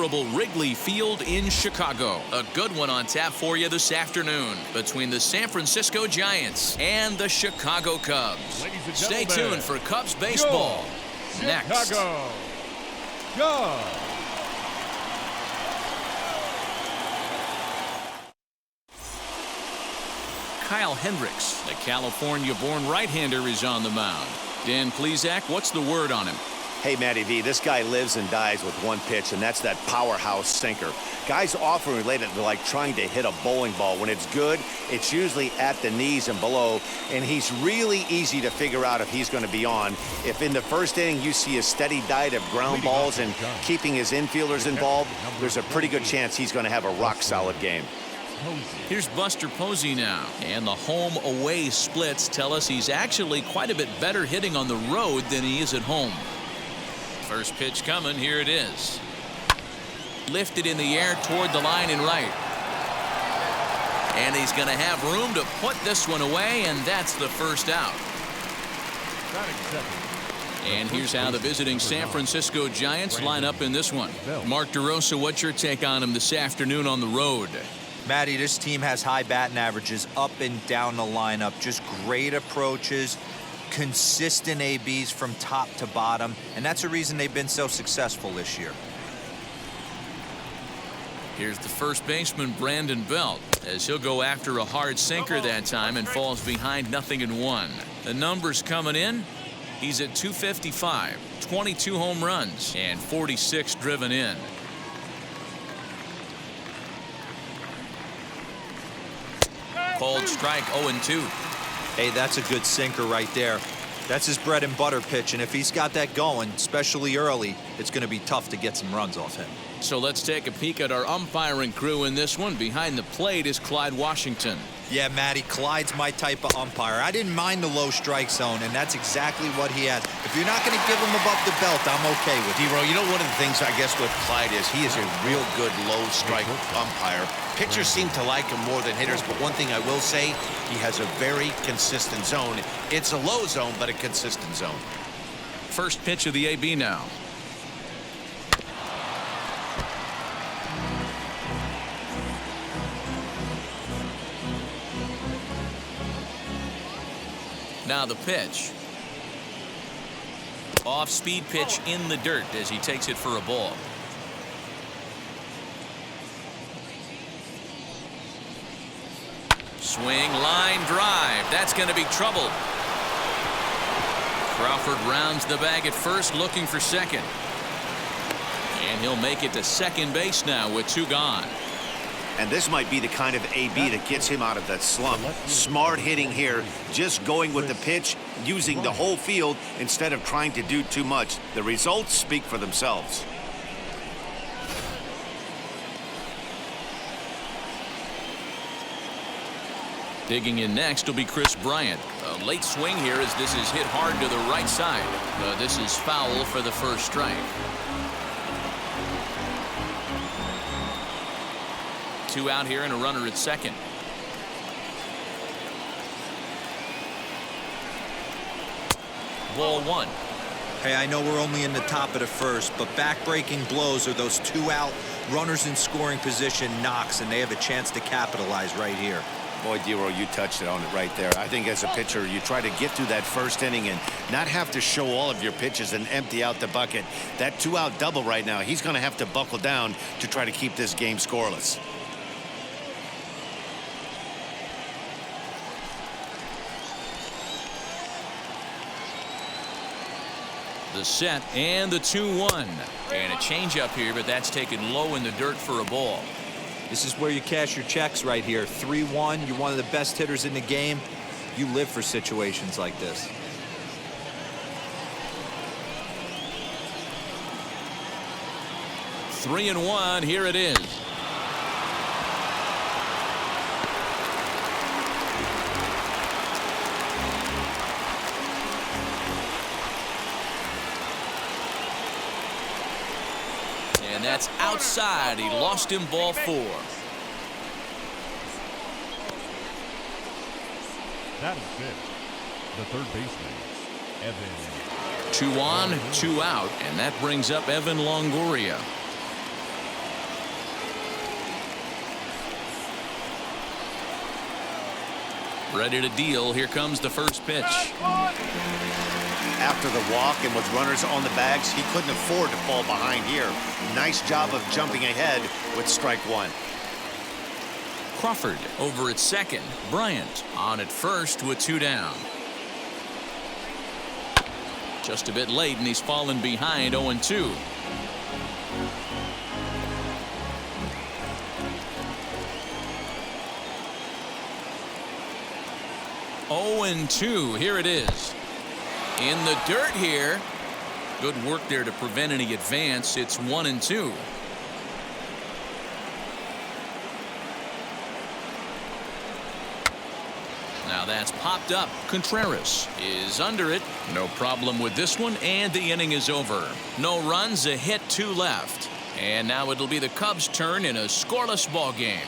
memorable Wrigley Field in Chicago. A good one on tap for you this afternoon between the San Francisco Giants and the Chicago Cubs. Stay tuned for Cubs baseball next. Chicago Cubs. Kyle Hendricks, the California-born right-hander, is on the mound. Dan Plesac, what's the word on him? Hey, Matty V, this guy lives and dies with one pitch, and that's that powerhouse sinker. Guys often relate it to like trying to hit a bowling ball. When it's good, it's usually at the knees and below, and he's really easy to figure out if he's going to be on. If in the first inning you see a steady diet of ground balls and keeping his infielders involved, there's a pretty good chance he's going to have a rock-solid game. Here's Buster Posey now, and the home-away splits tell us he's actually quite a bit better hitting on the road than he is at home. First pitch coming, here it is. Lifted in the air toward the line and right. And he's going to have room to put this one away, and that's the first out. And here's how the visiting San Francisco Giants line up in this one. Mark DeRosa, what's your take on him this afternoon on the road? Matty, this team has high batting averages up and down the lineup. Just great approaches, consistent ABs from top to bottom, and that's the reason they've been so successful this year. Here's the first baseman, Brandon Belt, as he'll go after a hard sinker that time and falls behind 0-1. The numbers coming in, he's at 255, 22 home runs, and 46 driven in. Called strike, 0-2. Hey, that's a good sinker right there. That's his bread and butter pitch, and if he's got that going, especially early, it's going to be tough to get some runs off him. So let's take a peek at our umpiring crew in this one. Behind the plate is Clyde Washington. Yeah, Matty, Clyde's my type of umpire. I didn't mind the low strike zone, and that's exactly what he has. If you're not going to give him above the belt, I'm okay with it. D-Row, you know, one of the things I guess with Clyde is he is a real good low strike umpire. Pitchers seem to like him more than hitters, but one thing I will say, he has a very consistent zone. It's a low zone, but a consistent zone. First pitch of the AB now. Now the pitch. Off-speed pitch in the dirt as he takes it for a ball. Swing, line drive. That's going to be trouble. Crawford rounds the bag at first, looking for second. And he'll make it to second base now with 2 gone. And this might be the kind of AB that gets him out of that slump. Smart hitting here, just going with the pitch, using the whole field instead of trying to do too much. The results speak for themselves. Digging in next will be Chris Bryant. A late swing here as this is hit hard to the right side. This is foul for the first strike. 2 out here and a runner at second. Ball 1. Hey, I know we're only in the top of the first, but back-breaking blows are those 2 out runners in scoring position knocks, and they have a chance to capitalize right here. Boy, D-Row, you touched it on it right there. I think as a pitcher, you try to get through that first inning and not have to show all of your pitches and empty out the bucket. That 2-out double right now, he's going to have to buckle down to try to keep this game scoreless. The set and the 2-1. And a changeup here, but that's taken low in the dirt for a ball. This is where you cash your checks right here. 3-1. You're one of the best hitters in the game. You live for situations like this. Three and 1. Here it is. And that's outside. He lost him, ball 4. That is it. The third baseman, Evan. 2 on, 2 out, and that brings up Evan Longoria. Ready to deal. Here comes the first pitch. After the walk and with runners on the bags, he couldn't afford to fall behind here. Nice job of jumping ahead with strike one. Crawford over at second. Bryant on at first with 2 down. Just a bit late, and he's fallen behind 0-2. Oh, and 2. Here it is. In the dirt here. Good work there to prevent any advance. It's 1-2. Now that's popped up. Contreras is under it. No problem with this one, and the inning is over. No runs, a hit, 2 left. And now it'll be the Cubs' turn in a scoreless ball game.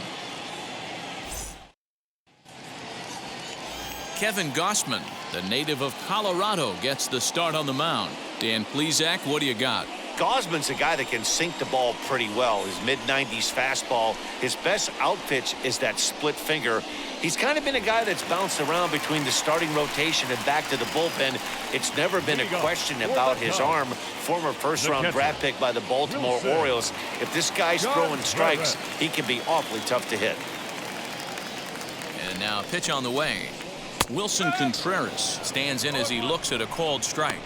Kevin Gausman, the native of Colorado, gets the start on the mound. Dan Plesac, what do you got? Gausman's a guy that can sink the ball pretty well. His mid-90s fastball. His best out pitch is that split finger. He's kind of been a guy that's bounced around between the starting rotation and back to the bullpen. It's never been a question about his arm. Former first-round draft pick by the Baltimore Orioles. If this guy's throwing strikes, he can be awfully tough to hit. And now pitch on the way. Wilson Contreras stands in as he looks at a called strike.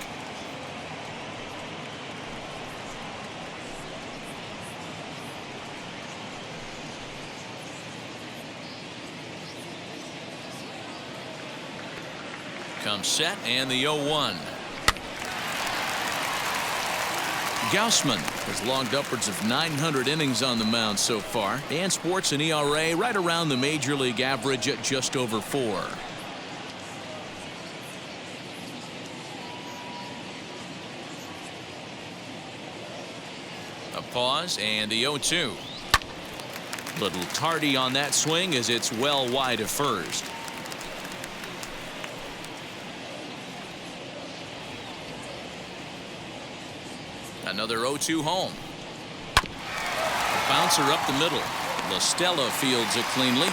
Comes set, and the 0-1. Gausman has logged upwards of 900 innings on the mound so far and sports an ERA right around the major league average at just over 4. A pause, and the 0-2. Little tardy on that swing as it's well wide of first. Another 0-2 home. A bouncer up the middle. Lestella fields it cleanly,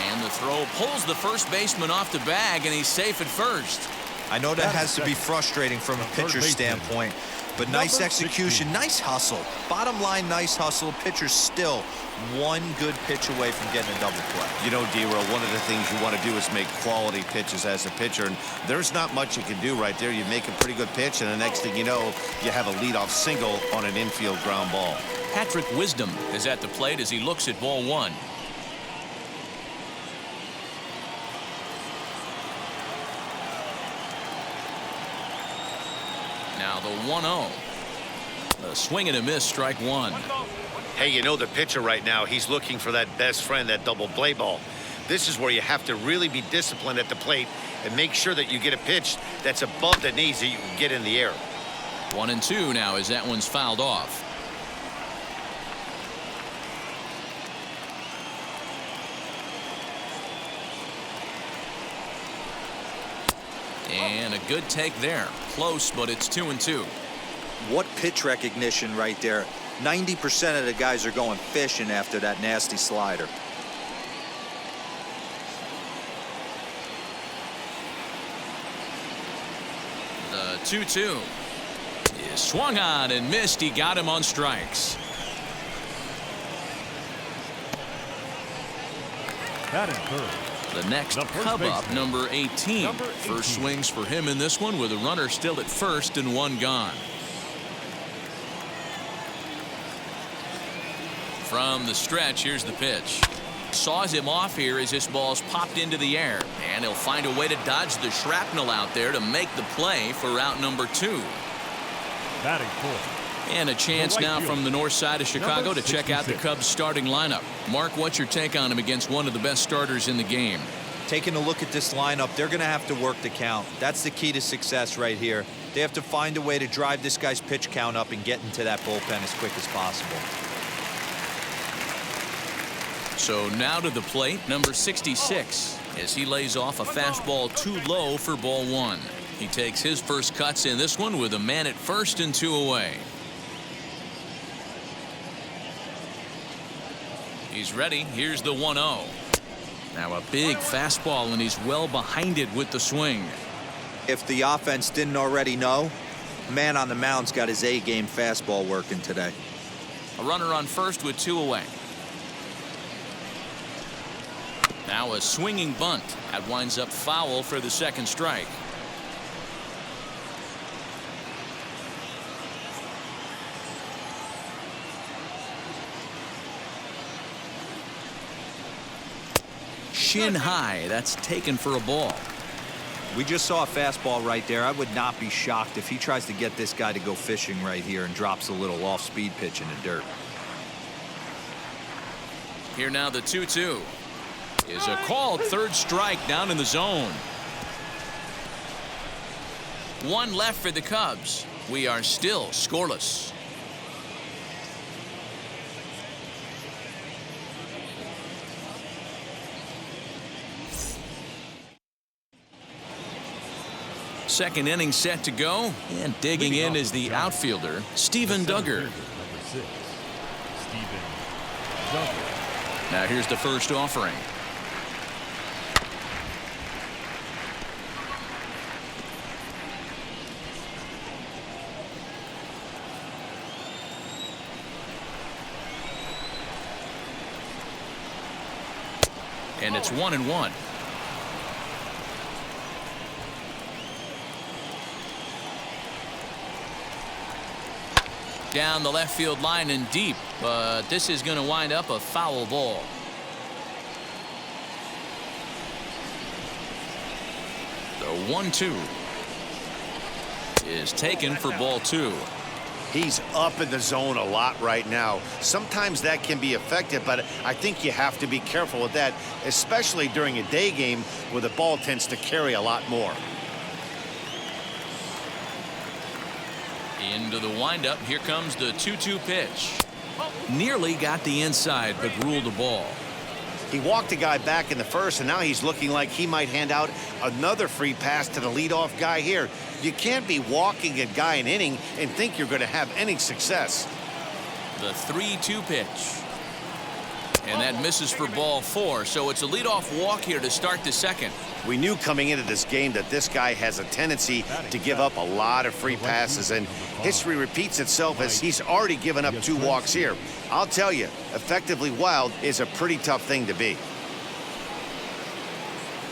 and the throw pulls the first baseman off the bag, and he's safe at first. I know that has to be frustrating from a pitcher's standpoint, but nice execution, nice hustle. Bottom line, nice hustle. Pitcher's still one good pitch away from getting a double play. You know, D-Roll, one of the things you want to do is make quality pitches as a pitcher, and there's not much you can do right there. You make a pretty good pitch, and the next thing you know, you have a leadoff single on an infield ground ball. Patrick Wisdom is at the plate as he looks at ball 1. Now the 1-0. A swing and a miss, strike 1. Hey, you know the pitcher right now, he's looking for that best friend, that double play ball. This is where you have to really be disciplined at the plate and make sure that you get a pitch that's above the knees that you can get in the air. 1-2 now as that one's fouled off. And a good take there. Close, but it's 2-2. What pitch recognition right there. 90% of the guys are going fishing after that nasty slider. The 2-2 is swung on and missed. He got him on strikes. Batting third. The next Cub up, number 18. First swings for him in this one with a runner still at first and 1 gone. From the stretch, here's the pitch. Saws him off here as this ball's popped into the air, and he'll find a way to dodge the shrapnel out there to make the play for out number 2. Batting fourth. And a chance now from the north side of Chicago to check out the Cubs starting lineup. Mark, what's your take on him against one of the best starters in the game? Taking a look at this lineup, they're going to have to work the count. That's the key to success right here. They have to find a way to drive this guy's pitch count up and get into that bullpen as quick as possible. So now to the plate, number 66, as he lays off a fastball too low for ball 1. He takes his first cuts in this one with a man at first and 2 away. He's ready. Here's the 1-0. Now a big fastball, and he's well behind it with the swing. If the offense didn't already know, man on the mound's got his A-game fastball working today. A runner on first with 2 away. Now a swinging bunt. That winds up foul for the second strike. Shin high. That's taken for a ball. We just saw a fastball right there. I would not be shocked if he tries to get this guy to go fishing right here and drops a little off-speed pitch in the dirt. Here now the 2-2 is a called third strike down in the zone. 1 left for the Cubs. We are still scoreless. Second inning set to go, and digging in is the outfielder, Steven Duggar. Number 6, Steven Duggar. Now here's the first offering. And it's 1-1. Down the left field line and deep, but this is going to wind up a foul ball. The 1-2 is taken for ball 2. He's up in the zone a lot right now. Sometimes that can be effective, but I think you have to be careful with that, especially during a day game where the ball tends to carry a lot more. Into the windup. Here comes the 2-2 pitch. Nearly got the inside, but ruled a ball. He walked a guy back in the first, and now he's looking like he might hand out another free pass to the leadoff guy here. You can't be walking a guy an inning and think you're going to have any success. The 3-2 pitch. And that misses for ball 4, so it's a leadoff walk here to start the second. We knew coming into this game that this guy has a tendency to give up a lot of free passes, and history repeats itself as he's already given up 2 walks here. I'll tell you, effectively wild is a pretty tough thing to be.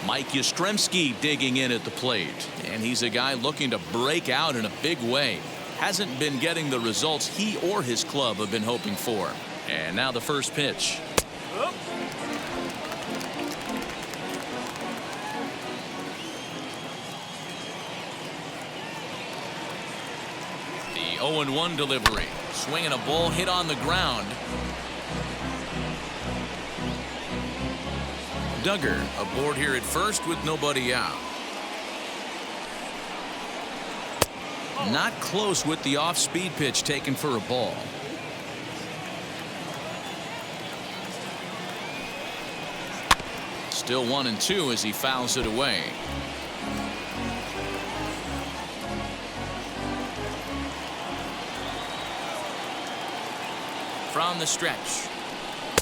Mike Yastrzemski digging in at the plate, and he's a guy looking to break out in a big way. Hasn't been getting the results he or his club have been hoping for. And now the first pitch. The 0-1 delivery. Swinging a ball hit on the ground. Duggar aboard here at first with nobody out. Not close with the off-speed pitch taken for a ball. Still 1-2 as he fouls it away. From the stretch.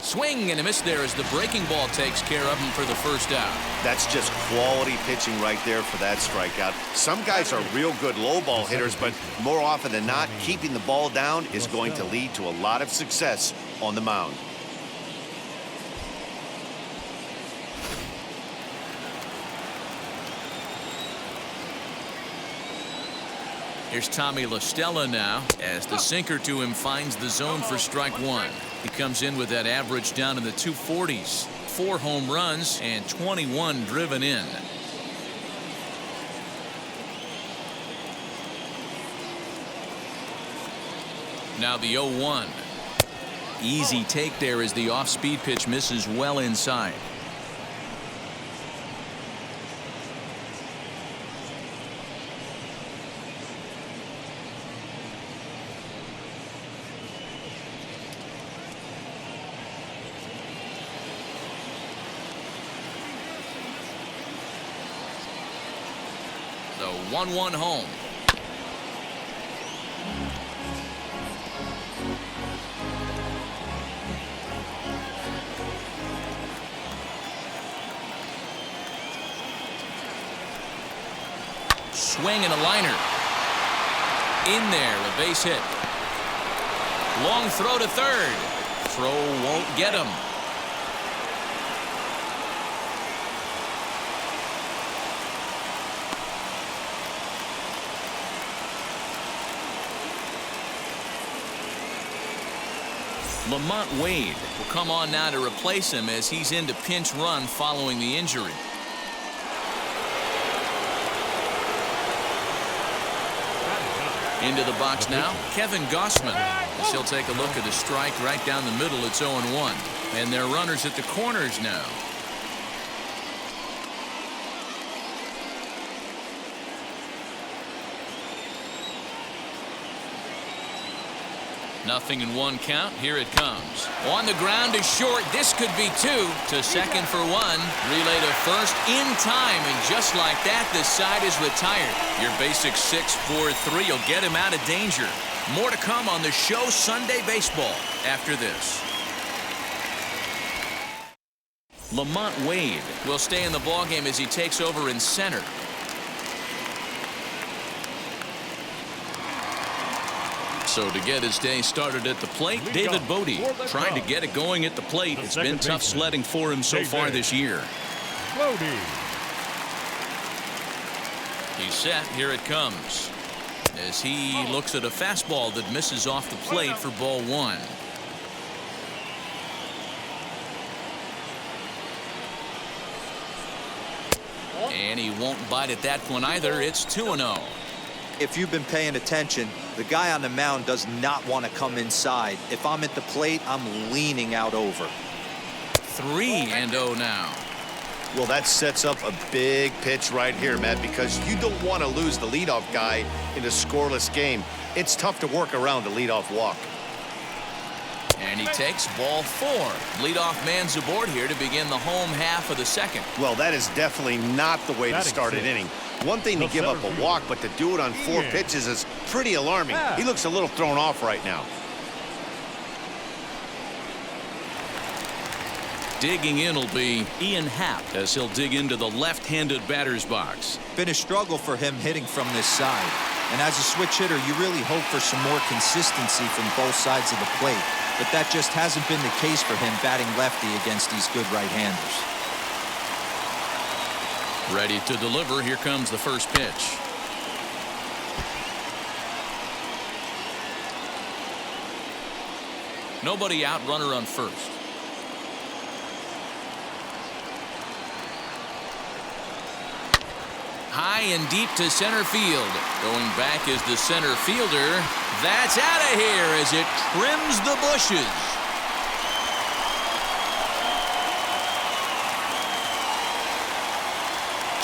Swing and a miss there as the breaking ball takes care of him for the first out. That's just quality pitching right there for that strikeout. Some guys are real good low ball hitters, but more often than not, keeping the ball down is going to lead to a lot of success on the mound. Here's Tommy Lestella now as the sinker to him finds the zone for strike 1. He comes in with that average down in the 240s. 4 home runs and 21 driven in. Now the 0-1. Easy take there as the off-speed pitch misses well inside. The 1-1 home. swing and a liner. In there, a base hit. Long throw to third. Throw won't get him. Lamont Wade will come on now to replace him as he's into pinch run following the injury. Into the box now, Kevin Gossman, as he'll take a look at the strike right down the middle. It's 0-1, and they're runners at the corners now. Nothing in one count. Here it comes. On the ground is short. This could be two. To second for one. Relay to first in time. And just like that, the side is retired. Your basic 6-4-3 will get him out of danger. More to come on the show Sunday Baseball after this. Lamont Wade will stay in the ballgame as he takes over in center. So to get his day started at the plate, David Bodie trying to get it going at the plate. It's been tough sledding for him so far this year. Bodie. He's set. Here it comes. As he looks at a fastball that misses off the plate for ball one. And he won't bite at that one either. It's 2-0. If you've been paying attention, the guy on the mound does not want to come inside. If I'm at the plate, I'm leaning out over. 3-0 now. Well, that sets up a big pitch right here, Matt, because you don't want to lose the leadoff guy in a scoreless game. It's tough to work around a leadoff walk. And he takes ball four. Leadoff man's aboard here to begin the home half of the second. Well, that is definitely not the way to start an inning. One thing to give up a walk, but to do it on 4 pitches is pretty alarming. He looks a little thrown off right now. Digging in will be Ian Happ as he'll dig into the left-handed batter's box. Been a struggle for him hitting from this side. And as a switch hitter, you really hope for some more consistency from both sides of the plate. But that just hasn't been the case for him batting lefty against these good right-handers. Ready to deliver. Here comes the first pitch. Nobody out, runner on first. High and deep to center field. Going back is the center fielder. That's out of here as it trims the bushes.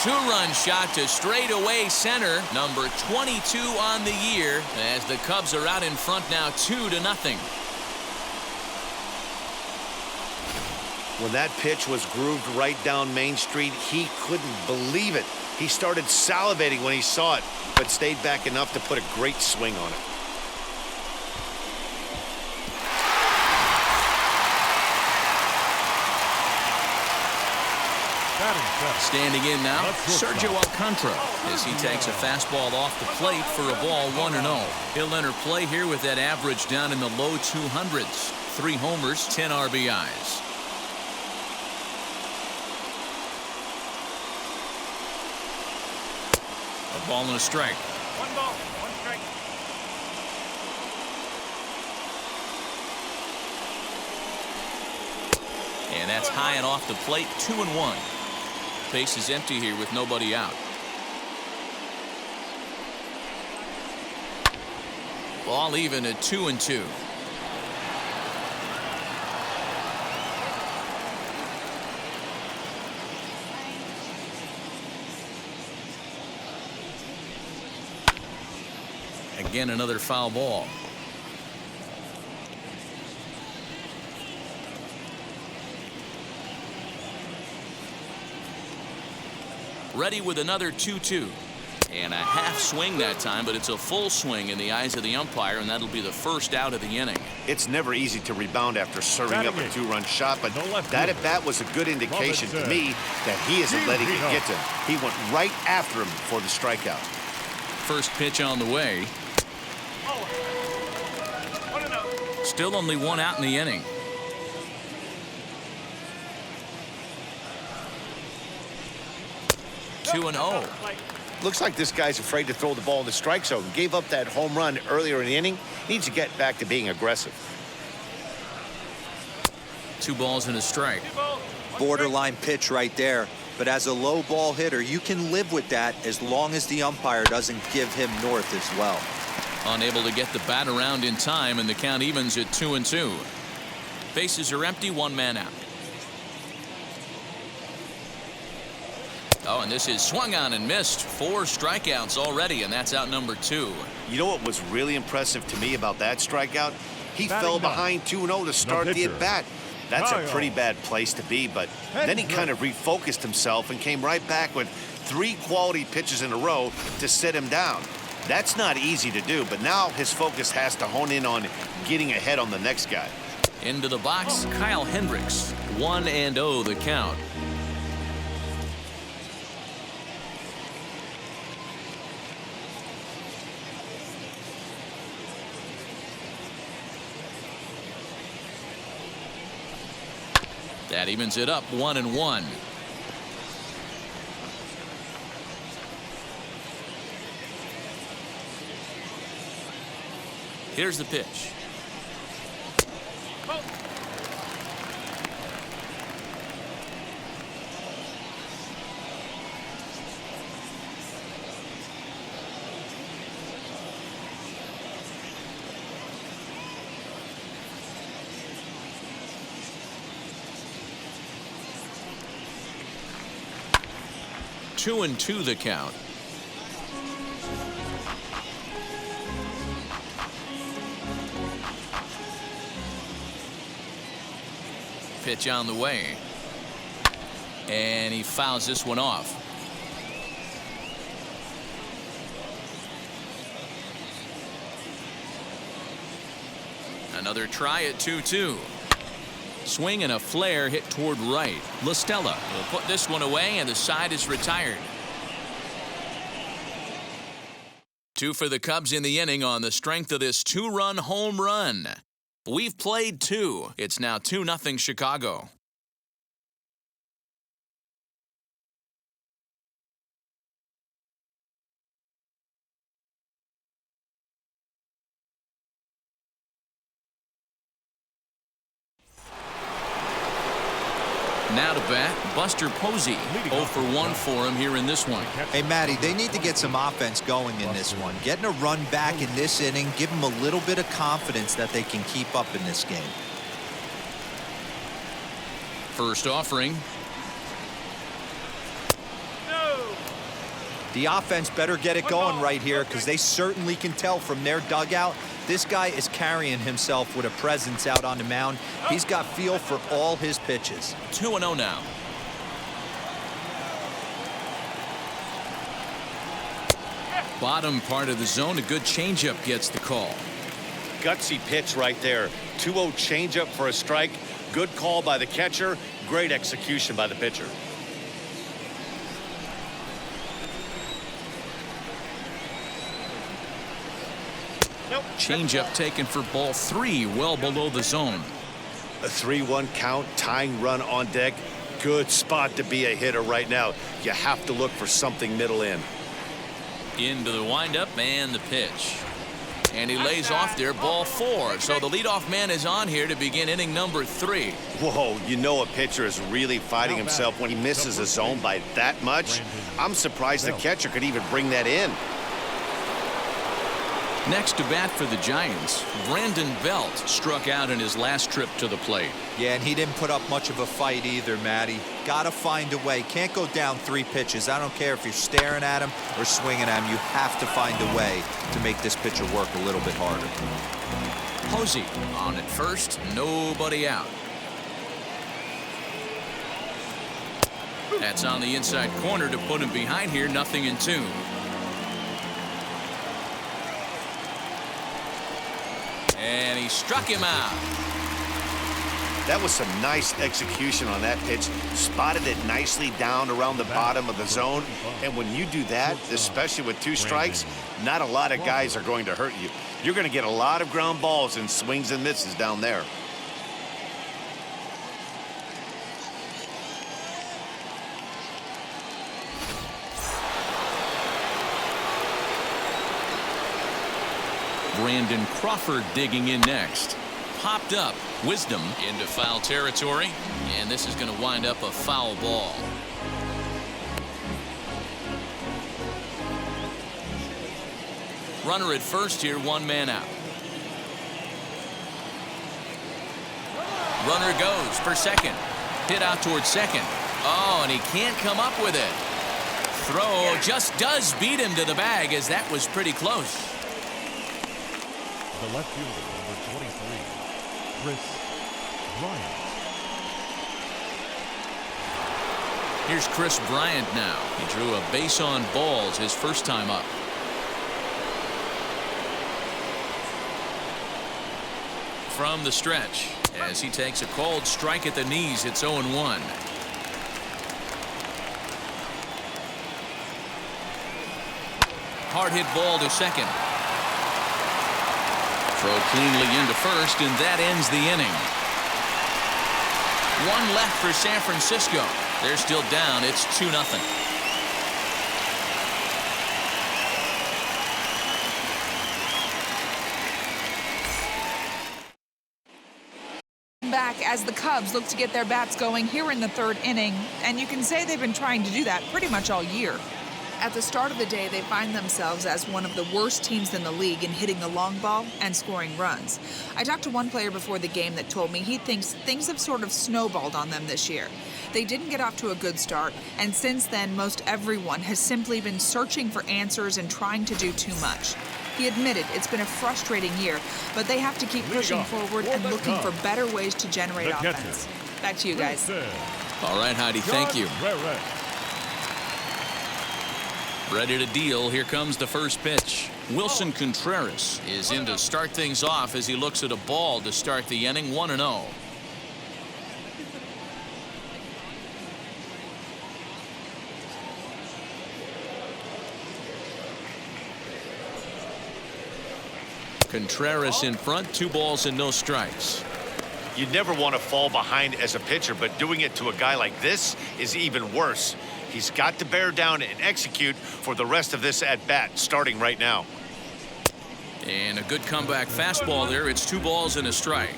Two-run shot to straightaway center. Number 22 on the year as the Cubs are out in front now 2-0. When that pitch was grooved right down Main Street, he couldn't believe it. He started salivating when he saw it, but stayed back enough to put a great swing on it. Standing in now, Sergio Alcantra as he takes a fastball off the plate for a ball 1-0. He'll enter play here with that average down in the low 200s. 3 homers, 10 RBIs. A ball and a strike. 1 ball, 1 strike. And that's high and off the plate. 2-1. Base is empty here with nobody out. Ball even at 2-2. Again, another foul ball. Ready with another 2-2. And a half swing that time, but it's a full swing in the eyes of the umpire, and that'll be the first out of the inning. It's never easy to rebound after serving up a 2-run shot, but that at bat was a good indication to me that he isn't letting it get to him. He went right after him for the strikeout. first pitch on the way. Still only one out in the inning. Two and 0. Looks like this guy's afraid to throw the ball in the strike zone. Gave up that home run earlier in the inning. Needs to get back to being aggressive. 2 balls and a strike. Borderline pitch right there. But as a low ball hitter, you can live with that as long as the umpire doesn't give him north as well. Unable to get the bat around in time, and the count evens at 2-2. Bases are empty, 1 man out. Oh, and this is swung on and missed. 4 strikeouts already, and that's out number 2. You know what was really impressive to me about that strikeout? He fell behind 2-0 to start the at-bat. That's a pretty bad place to be, but then he kind of refocused himself and came right back with 3 quality pitches in a row to sit him down. That's not easy to do, but now his focus has to hone in on getting ahead on the next guy. Into the box, Kyle Hendricks. 1-0 the count. That evens it up 1-1. Here's the pitch. Two and 2 the count. Pitch on the way. And he fouls this one off. Another try at 2-2. Swing and a flare hit toward right. Lestella will put this one away, and the side is retired. 2 for the Cubs in the inning on the strength of this 2-run home run. We've played 2. It's now 2-0 Chicago. Now to bat, Buster Posey. 0 for 1 for him here in this one. Hey, Matty, they need to get some offense going in this one. Getting a run back in this inning, give them a little bit of confidence that they can keep up in this game. First offering. The offense better get it going right here, because they certainly can tell from their dugout this guy is carrying himself with a presence out on the mound. He's got feel for all his pitches. 2-0 now. Bottom part of the zone, a good changeup gets the call. Gutsy pitch right there. 2-0 changeup for a strike. Good call by the catcher. Great execution by the pitcher. Changeup taken for ball 3, well below the zone. A 3-1 count, tying run on deck. Good spot to be a hitter right now. You have to look for something middle in. Into the windup and the pitch. And he lays off there, ball 4. So the leadoff man is on here to begin inning number 3. Whoa, you know a pitcher is really fighting himself when he misses a zone by that much. I'm surprised the catcher could even bring that in. Next to bat for the Giants, Brandon Belt struck out in his last trip to the plate. Yeah, and he didn't put up much of a fight either, Matty. Got to find a way. Can't go down 3 pitches. I don't care if you're staring at him or swinging at him. You have to find a way to make this pitcher work a little bit harder. Posey on at first, nobody out. That's on the inside corner to put him behind here, 0-2. And he struck him out. That was some nice execution on that pitch. Spotted it nicely down around the bottom of the zone. And when you do that, especially with 2 strikes, not a lot of guys are going to hurt you. You're going to get a lot of ground balls and swings and misses down there. Brandon Crawford digging in next. Popped up. Wisdom into foul territory. And this is going to wind up a foul ball. Runner at first here, 1 man out. Runner goes for second. Hit out towards second. Oh, and he can't come up with it. Throw just does beat him to the bag, as that was pretty close. The left fielder, number 23, Bryant. Here's Chris Bryant now. He drew a base on balls his first time up. From the stretch, as he takes a cold strike at the knees, it's 0-1. Hard hit ball to second. Throw cleanly into first, and that ends the inning. 1 left for San Francisco. They're still down. It's 2-0. Back as the Cubs look to get their bats going here in the 3rd inning, and you can say they've been trying to do that pretty much all year. At the start of the day, they find themselves as one of the worst teams in the league in hitting the long ball and scoring runs. I talked to one player before the game that told me he thinks things have sort of snowballed on them this year. They didn't get off to a good start, and since then, most everyone has simply been searching for answers and trying to do too much. He admitted it's been a frustrating year, but they have to keep pushing forward and looking for better ways to generate offense. Back to you guys. All right, Heidi, thank you. Ready to deal. Here comes the first pitch. Wilson Contreras is in to start things off as he looks at a ball to start the inning. 1-0. Contreras in front, 2 balls and no strikes. You never want to fall behind as a pitcher, but doing it to a guy like this is even worse. He's got to bear down and execute for the rest of this at-bat, starting right now. And a good comeback fastball there. It's 2 balls and a strike.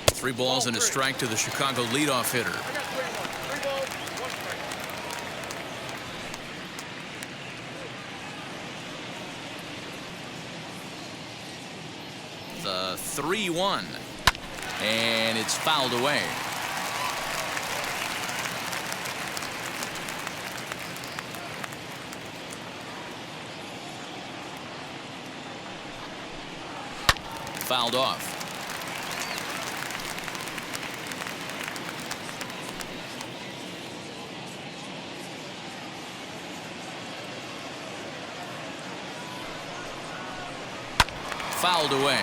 3 balls and a strike to the Chicago leadoff hitter. The 3-1. And it's fouled away. Fouled off. Fouled away.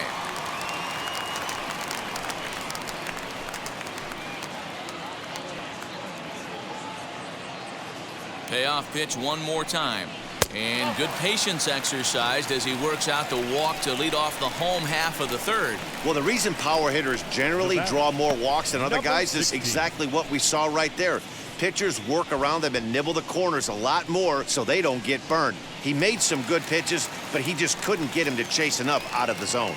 Payoff pitch one more time. And good patience exercised as he works out the walk to lead off the home half of the 3rd. Well, the reason power hitters generally draw more walks than other guys is exactly what we saw right there. Pitchers work around them and nibble the corners a lot more so they don't get burned. He made some good pitches, but he just couldn't get him to chase enough out of the zone.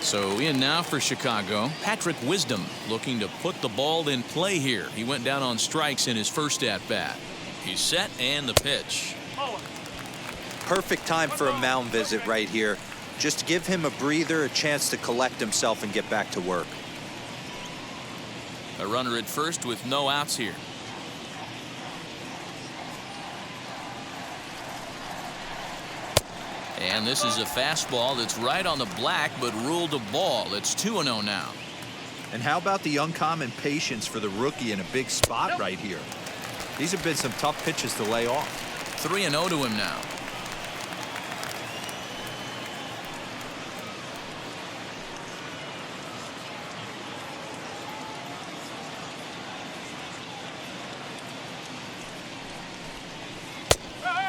So in now for Chicago, Patrick Wisdom looking to put the ball in play here. He went down on strikes in his first at-bat. He's set, and the pitch. Perfect time for a mound visit right here. Just give him a breather, a chance to collect himself and get back to work. A runner at first with no outs here. And this is a fastball that's right on the black, but ruled a ball. It's 2-0 now. And how about the uncommon patience for the rookie in a big spot right here? These have been some tough pitches to lay off. 3-0 to him now.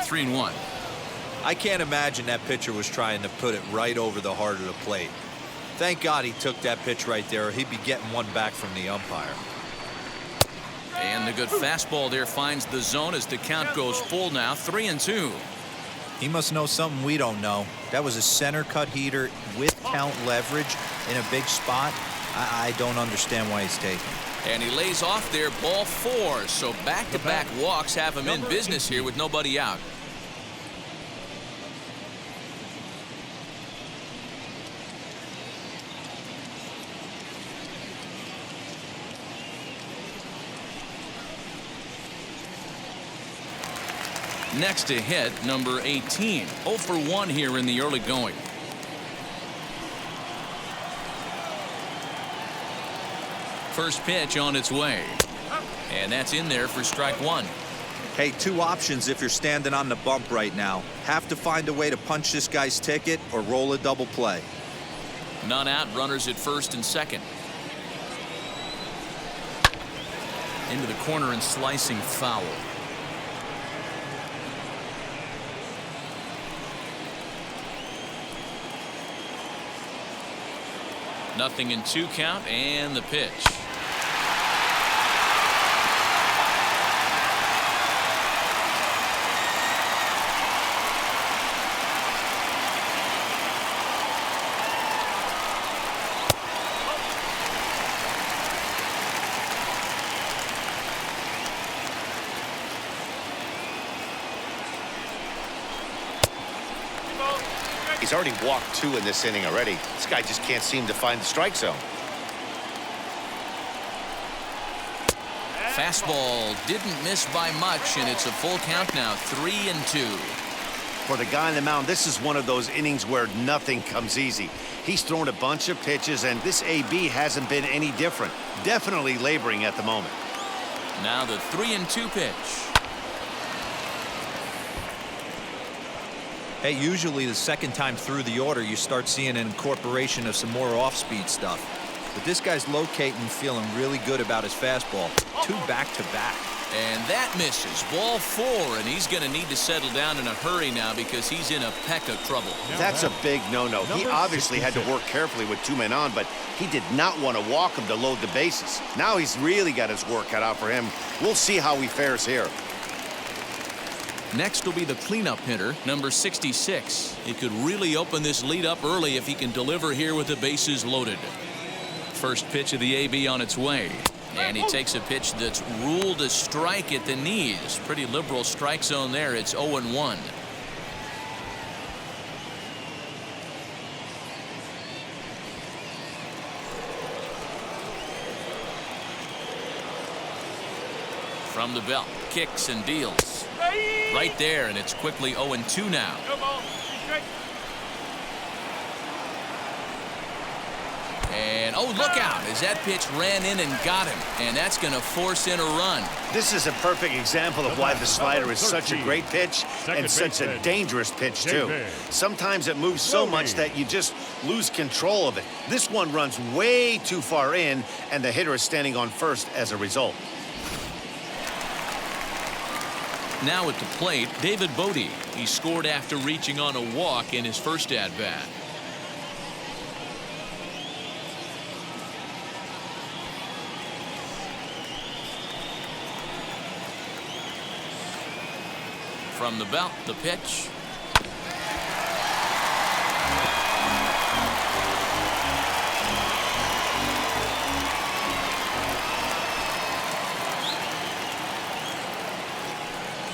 3-1. I can't imagine that pitcher was trying to put it right over the heart of the plate. Thank God he took that pitch right there, or he'd be getting one back from the umpire. And the good fastball there finds the zone as the count goes full now, 3-2. He must know something we don't know. That was a center cut heater with count leverage in a big spot. I don't understand why he's taking. And he lays off there, ball 4. So back-to-back walks have him in business here with nobody out. Next to hit, number 18. 0 for 1 here in the early going. First pitch on its way. And that's in there for strike 1. Hey, 2 options if you're standing on the bump right now. Have to find a way to punch this guy's ticket or roll a double play. None out, runners at first and second. Into the corner and slicing foul. Nothing in 2 count, and the pitch. He's already walked 2 in this inning already. This guy just can't seem to find the strike zone. Fastball didn't miss by much, and it's a full count now, 3-2. For the guy on the mound, this is one of those innings where nothing comes easy. He's thrown a bunch of pitches, and this AB hasn't been any different. Definitely laboring at the moment. Now the 3-2 pitch. Hey, usually the second time through the order, you start seeing an incorporation of some more off-speed stuff. But this guy's locating and feeling really good about his fastball. 2 back-to-back. And that misses. Ball 4, and he's going to need to settle down in a hurry now because he's in a peck of trouble. That's a big no-no. He obviously had to work carefully with 2 men on, but he did not want to walk him to load the bases. Now he's really got his work cut out for him. We'll see how he fares here. Next will be the cleanup hitter, number 66. He could really open this lead up early if he can deliver here with the bases loaded. First pitch of the AB on its way. And he takes a pitch that's ruled a strike at the knees. Pretty liberal strike zone there. It's 0-1. From the belt, kicks and deals. Right there, and it's quickly 0-2 now. And oh, look out as that pitch ran in and got him, and that's going to force in a run. This is a perfect example of why the slider is such a great pitch and such a dangerous pitch too. Sometimes it moves so much that you just lose control of it. This one runs way too far in, and the hitter is standing on first as a result. Now at the plate, David Bodie. He scored after reaching on a walk in his first at-bat. From the belt, the pitch.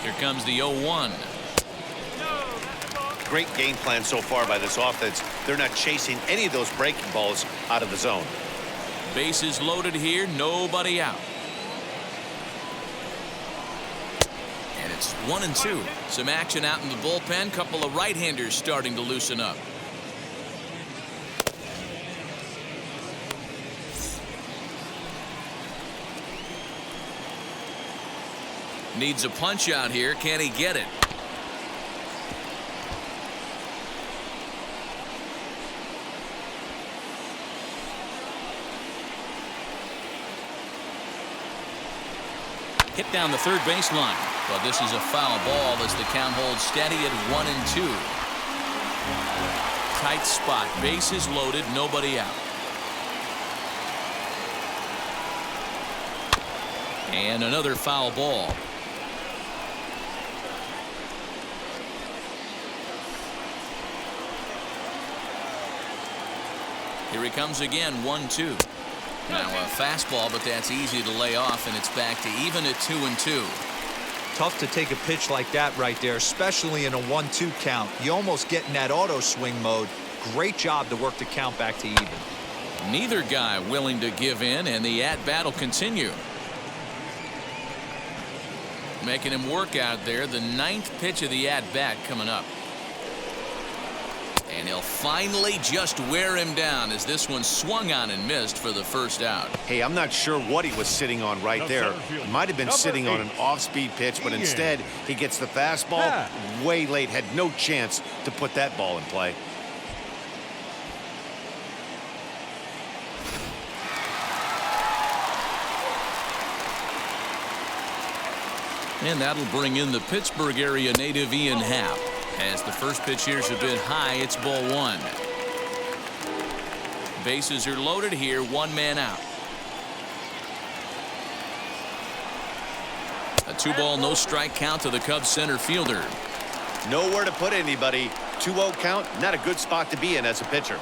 Here comes the 0-1. Great game plan so far by this offense. They're not chasing any of those breaking balls out of the zone. Bases loaded here, nobody out. And it's 1-2. Some action out in the bullpen. Couple of right-handers starting to loosen up. Needs a punch out here. Can he get it? Hit down the third baseline. But this is a foul ball as the count holds steady at 1-2. Tight spot. Bases loaded. Nobody out. And another foul ball. Here he comes again, 1-2. Now a fastball, but that's easy to lay off, and it's back to even at 2-2. Tough to take a pitch like that right there, especially in a 1-2 count. You almost get in that auto swing mode. Great job to work the count back to even. Neither guy willing to give in, and the at-bat will continue. Making him work out there. The 9th pitch of the at-bat coming up. And he'll finally just wear him down as this one swung on and missed for the first out. Hey, I'm not sure what he was sitting on right there. He might have been sitting on an off-speed pitch, but instead he gets the fastball way late. Had no chance to put that ball in play. And that'll bring in the Pittsburgh area native Ian Happ. As the first pitch here's a bit high, it's ball 1. Bases are loaded here, 1 man out. A 2-ball, no strike count to the Cubs center fielder. Nowhere to put anybody. 2-0 count, not a good spot to be in as a pitcher.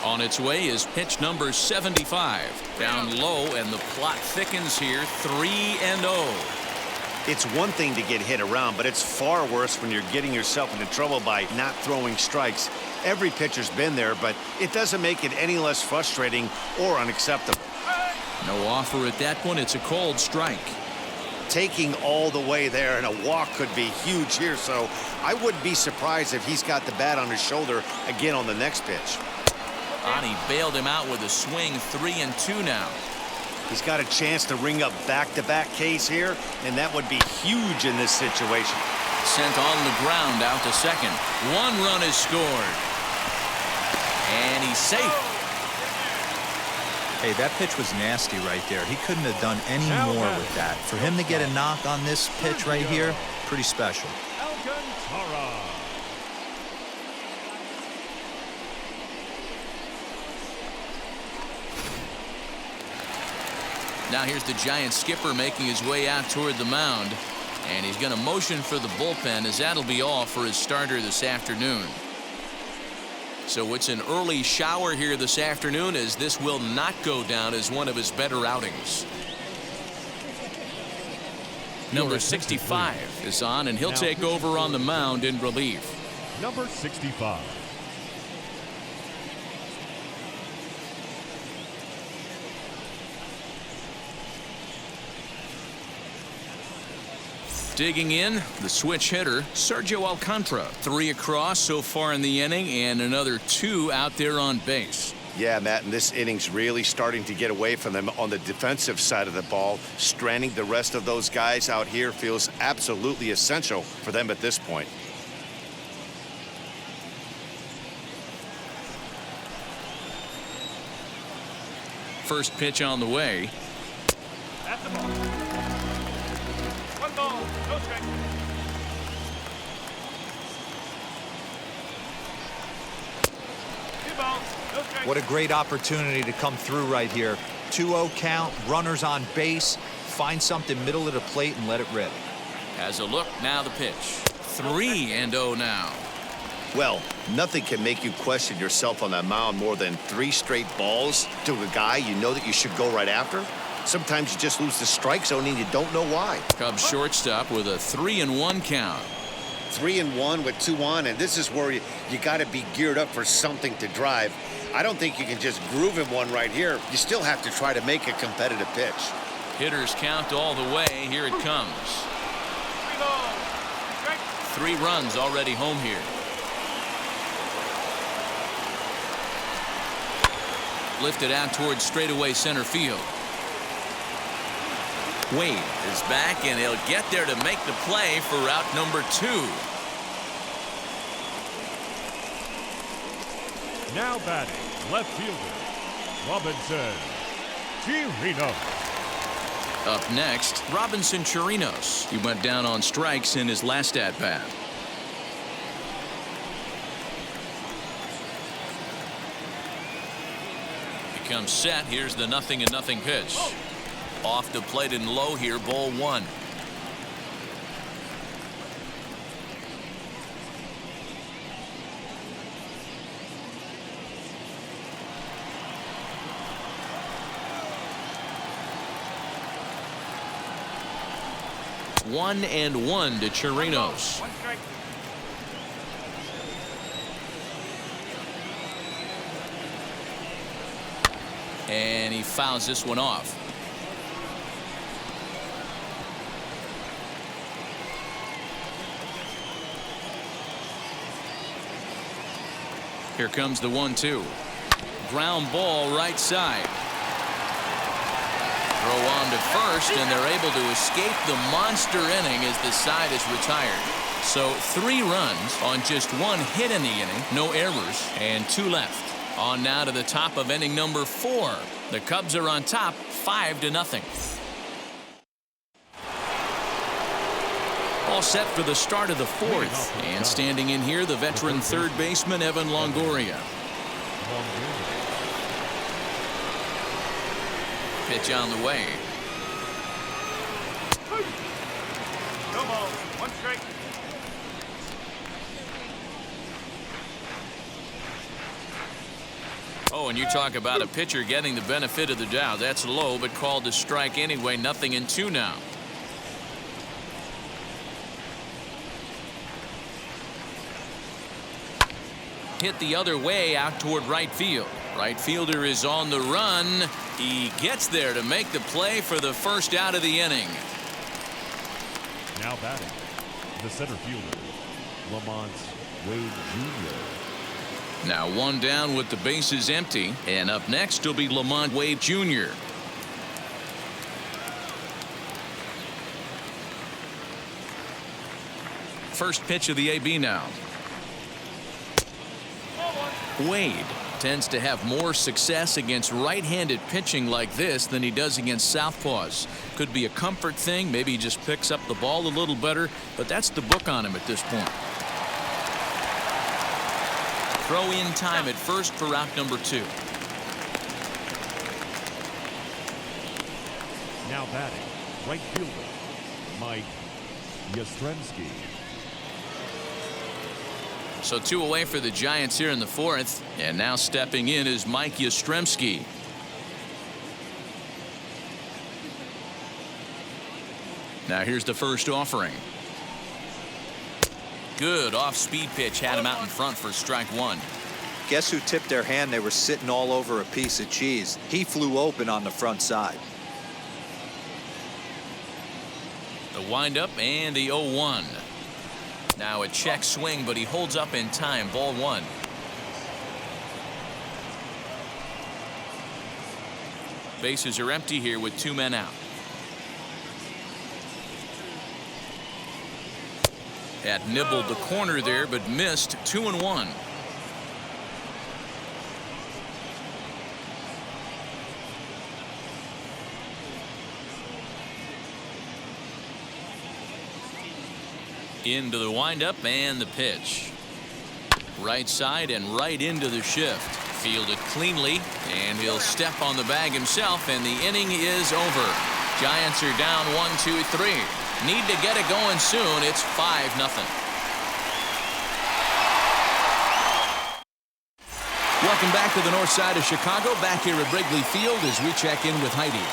On its way is pitch number 75. Down low, and the plot thickens here, 3-0. It's one thing to get hit around, but it's far worse when you're getting yourself into trouble by not throwing strikes. Every pitcher's been there, but it doesn't make it any less frustrating or unacceptable. No offer at that point. It's a called strike. Taking all the way there, and a walk could be huge here, so I wouldn't be surprised if he's got the bat on his shoulder again on the next pitch. Ani bailed him out with a swing, 3-2 now. He's got a chance to ring up back-to-back Ks here, and that would be huge in this situation. Sent on the ground out to second. 1 run is scored. And he's safe. Hey, that pitch was nasty right there. He couldn't have done any more with that. For him to get a knock on this pitch right here, pretty special. Alcantra. Now here's the Giant skipper making his way out toward the mound. And he's going to motion for the bullpen, as that'll be all for his starter this afternoon. So it's an early shower here this afternoon, as this will not go down as one of his better outings. Number 65 is on, and he'll take over on the mound in relief. Number 65. Digging in, the switch hitter, Sergio Alcantra. 3 across so far in the inning, and another 2 out there on base. Yeah, Matt, and this inning's really starting to get away from them on the defensive side of the ball. Stranding the rest of those guys out here feels absolutely essential for them at this point. First pitch on the way. At the ball. 1 ball, no strike. What a great opportunity to come through right here. 2-0 count, runners on base. Find something middle of the plate and let it rip. Has a look, now the pitch. 3-0 now. Well, nothing can make you question yourself on that mound more than 3 straight balls to a guy you know that you should go right after. Sometimes you just lose the strike zone and you don't know why. Cubs shortstop with a 3-1 count. 3-1 with 2 on, and this is where you got to be geared up for something to drive. I don't think you can just groove him one right here. You still have to try to make a competitive pitch. Hitters count all the way. Here it comes. 3 balls. Strike. 3 runs already home here. Lifted out towards straightaway center field. Wade is back, and he'll get there to make the play for route number 2. Now batting, left fielder, Robinson Chirinos. Up next, Robinson Chirinos. He went down on strikes in his last at-bat. Becomes set. Here's the 0-0 pitch. Off the plate and low here, ball 1. One and one to Chirinos. One strike. And he fouls this one off. Here comes the 1-2. Ground ball right side. Throw on to first, and they're able to escape the monster inning as the side is retired. So 3 runs on just 1 hit in the inning, no errors, and 2 left. On now to the top of inning number 4. The Cubs are on top 5-0. All set for the start of the 4th. And standing in here, the veteran third baseman, Evan Longoria. Pitch on the way. No ball. One strike. Oh, and you talk about a pitcher getting the benefit of the doubt. That's low, but called a strike anyway. 0-2 now. Hit the other way out toward right field. Right fielder is on the run. He gets there to make the play for the first out of the inning. Now batting, the center fielder, Lamont Wade Jr. Now 1 down with the bases empty, and up next will be Lamont Wade Jr. First pitch of the AB now. Wade tends to have more success against right-handed pitching like this than he does against southpaws. Could be a comfort thing. Maybe he just picks up the ball a little better, but that's the book on him at this point. Throw in time at first for out number 2. Now batting, right fielder, Mike Yastrzemski. So 2 away for the Giants here in the 4th, and now stepping in is Mike Yastrzemski. Now here's the first offering. Good off-speed pitch, had him out in front for strike 1. Guess who tipped their hand? They were sitting all over a piece of cheese. He flew open on the front side. The windup and the 0-1. Now a check swing, but he holds up in time. Ball 1. Bases are empty here with 2 men out. Had nibbled the corner there, but missed. 2-1. Into the windup and the pitch. Right side and right into the shift. Fielded cleanly, and he'll step on the bag himself, and the inning is over. Giants are down 1-2-3. Need to get it going soon. It's 5-0. Welcome back to the north side of Chicago. Back here at Wrigley Field as we check in with Heidi.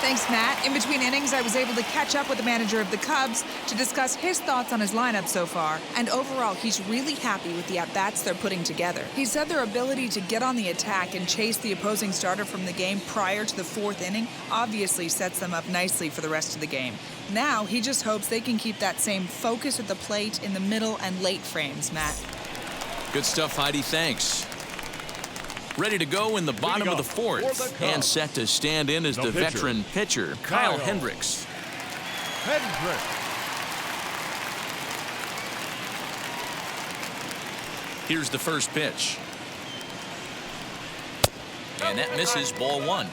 Thanks, Matt. In between innings, I was able to catch up with the manager of the Cubs to discuss his thoughts on his lineup so far. And overall, he's really happy with the at-bats they're putting together. He said their ability to get on the attack and chase the opposing starter from the game prior to the 4th inning obviously sets them up nicely for the rest of the game. Now, he just hopes they can keep that same focus at the plate in the middle and late frames, Matt. Good stuff, Heidi. Thanks. Ready to go in the bottom of the 4th, and set to stand in as the veteran pitcher, Kyle Hendricks. Here's the first pitch. And that misses, ball one.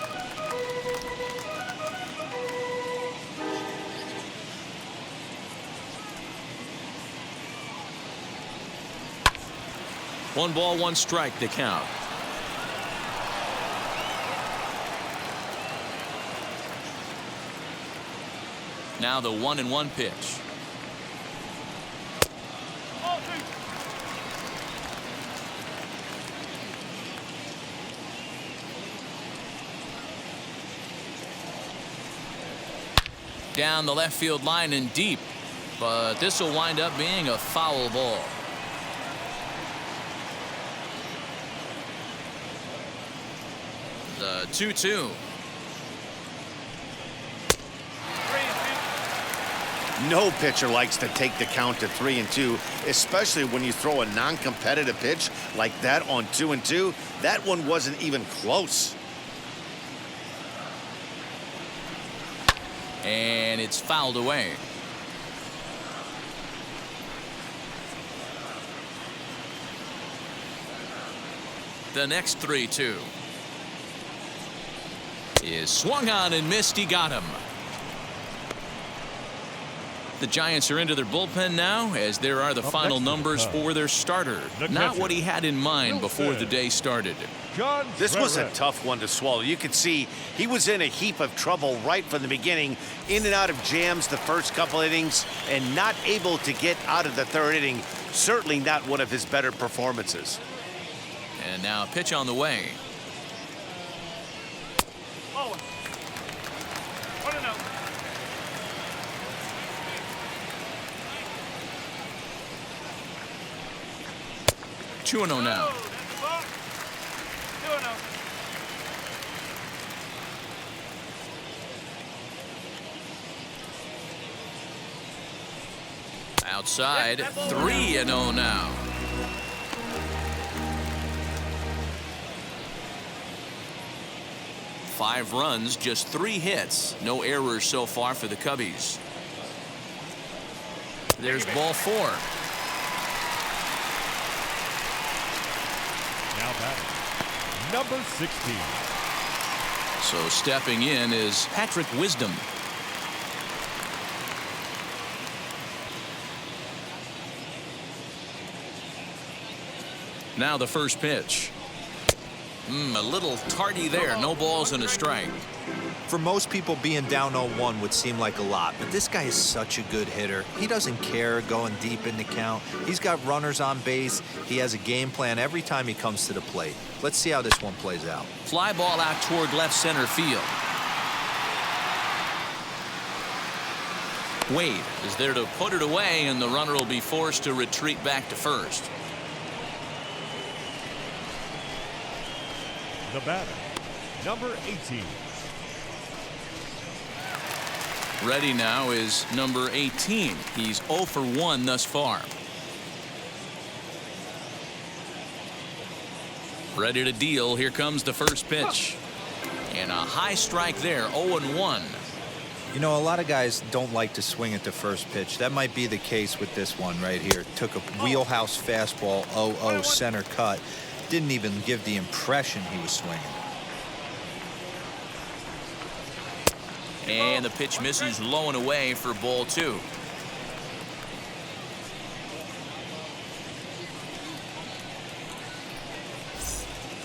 One ball, one strike to count. Now the 1-1 pitch. Down the left field line and deep, but this will wind up being a foul ball. The 2-2. No pitcher likes to take the count to 3-2, especially when you throw a non-competitive pitch like that on 2-2. That one wasn't even close. And it's fouled away. The next 3-2 is swung on and missed. He got him. The Giants are into their bullpen now, as there are the final numbers for their starter. Not what he had in mind before the day started. This was a tough one to swallow. You could see he was in a heap of trouble right from the beginning, in and out of jams the first couple innings, and not able to get out of the third inning. Certainly not one of his better performances. And now a pitch on the way. Oh. 1-0. 2-0 now. 2-0. Outside, 3-0 now. Five runs, just 3 hits. No errors so far for the Cubbies. There's ball 4. Now batting, number 16. So stepping in is Patrick Wisdom. Now the first pitch. A little tardy there. No balls and a strike. For most people, being down 0-1 would seem like a lot, but this guy is such a good hitter. He doesn't care going deep in the count. He's got runners on base. He has a game plan every time he comes to the plate. Let's see how this one plays out. Fly ball out toward left center field. Wade is there to put it away, and the runner will be forced to retreat back to first. The batter, number 18. Ready now is number 18. He's 0 for 1 thus far. Ready to deal. Here comes the first pitch. And a high strike there. 0-1. You know, a lot of guys don't like to swing at the first pitch. That might be the case with this one right here. Took a wheelhouse fastball, 0-0 center cut. Didn't even give the impression he was swinging. And the pitch misses low and away for ball 2.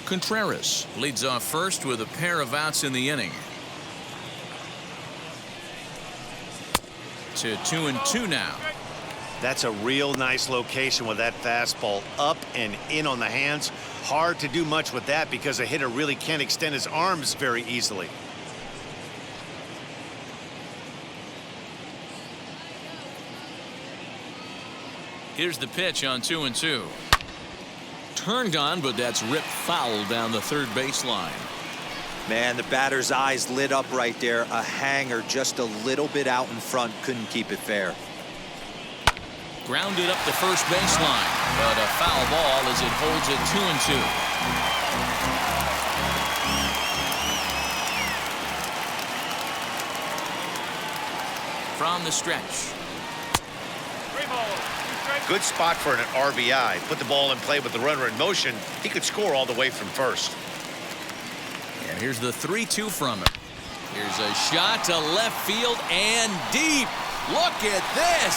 Contreras leads off first with a pair of outs in the inning. To 2-2 now. That's a real nice location with that fastball up and in on the hands. Hard to do much with that because a hitter really can't extend his arms very easily. Here's the pitch on 2-2. Turned on, but that's ripped foul down the third baseline. Man, the batter's eyes lit up right there. A hanger just a little bit out in front. Couldn't keep it fair. Grounded up the first baseline, but a foul ball as it holds it 2-2. From the stretch. 3 balls. Good spot for an RBI. Put the ball in play with the runner in motion. He could score all the way from first. And here's the 3-2 from him. Here's a shot to left field and deep. Look at this.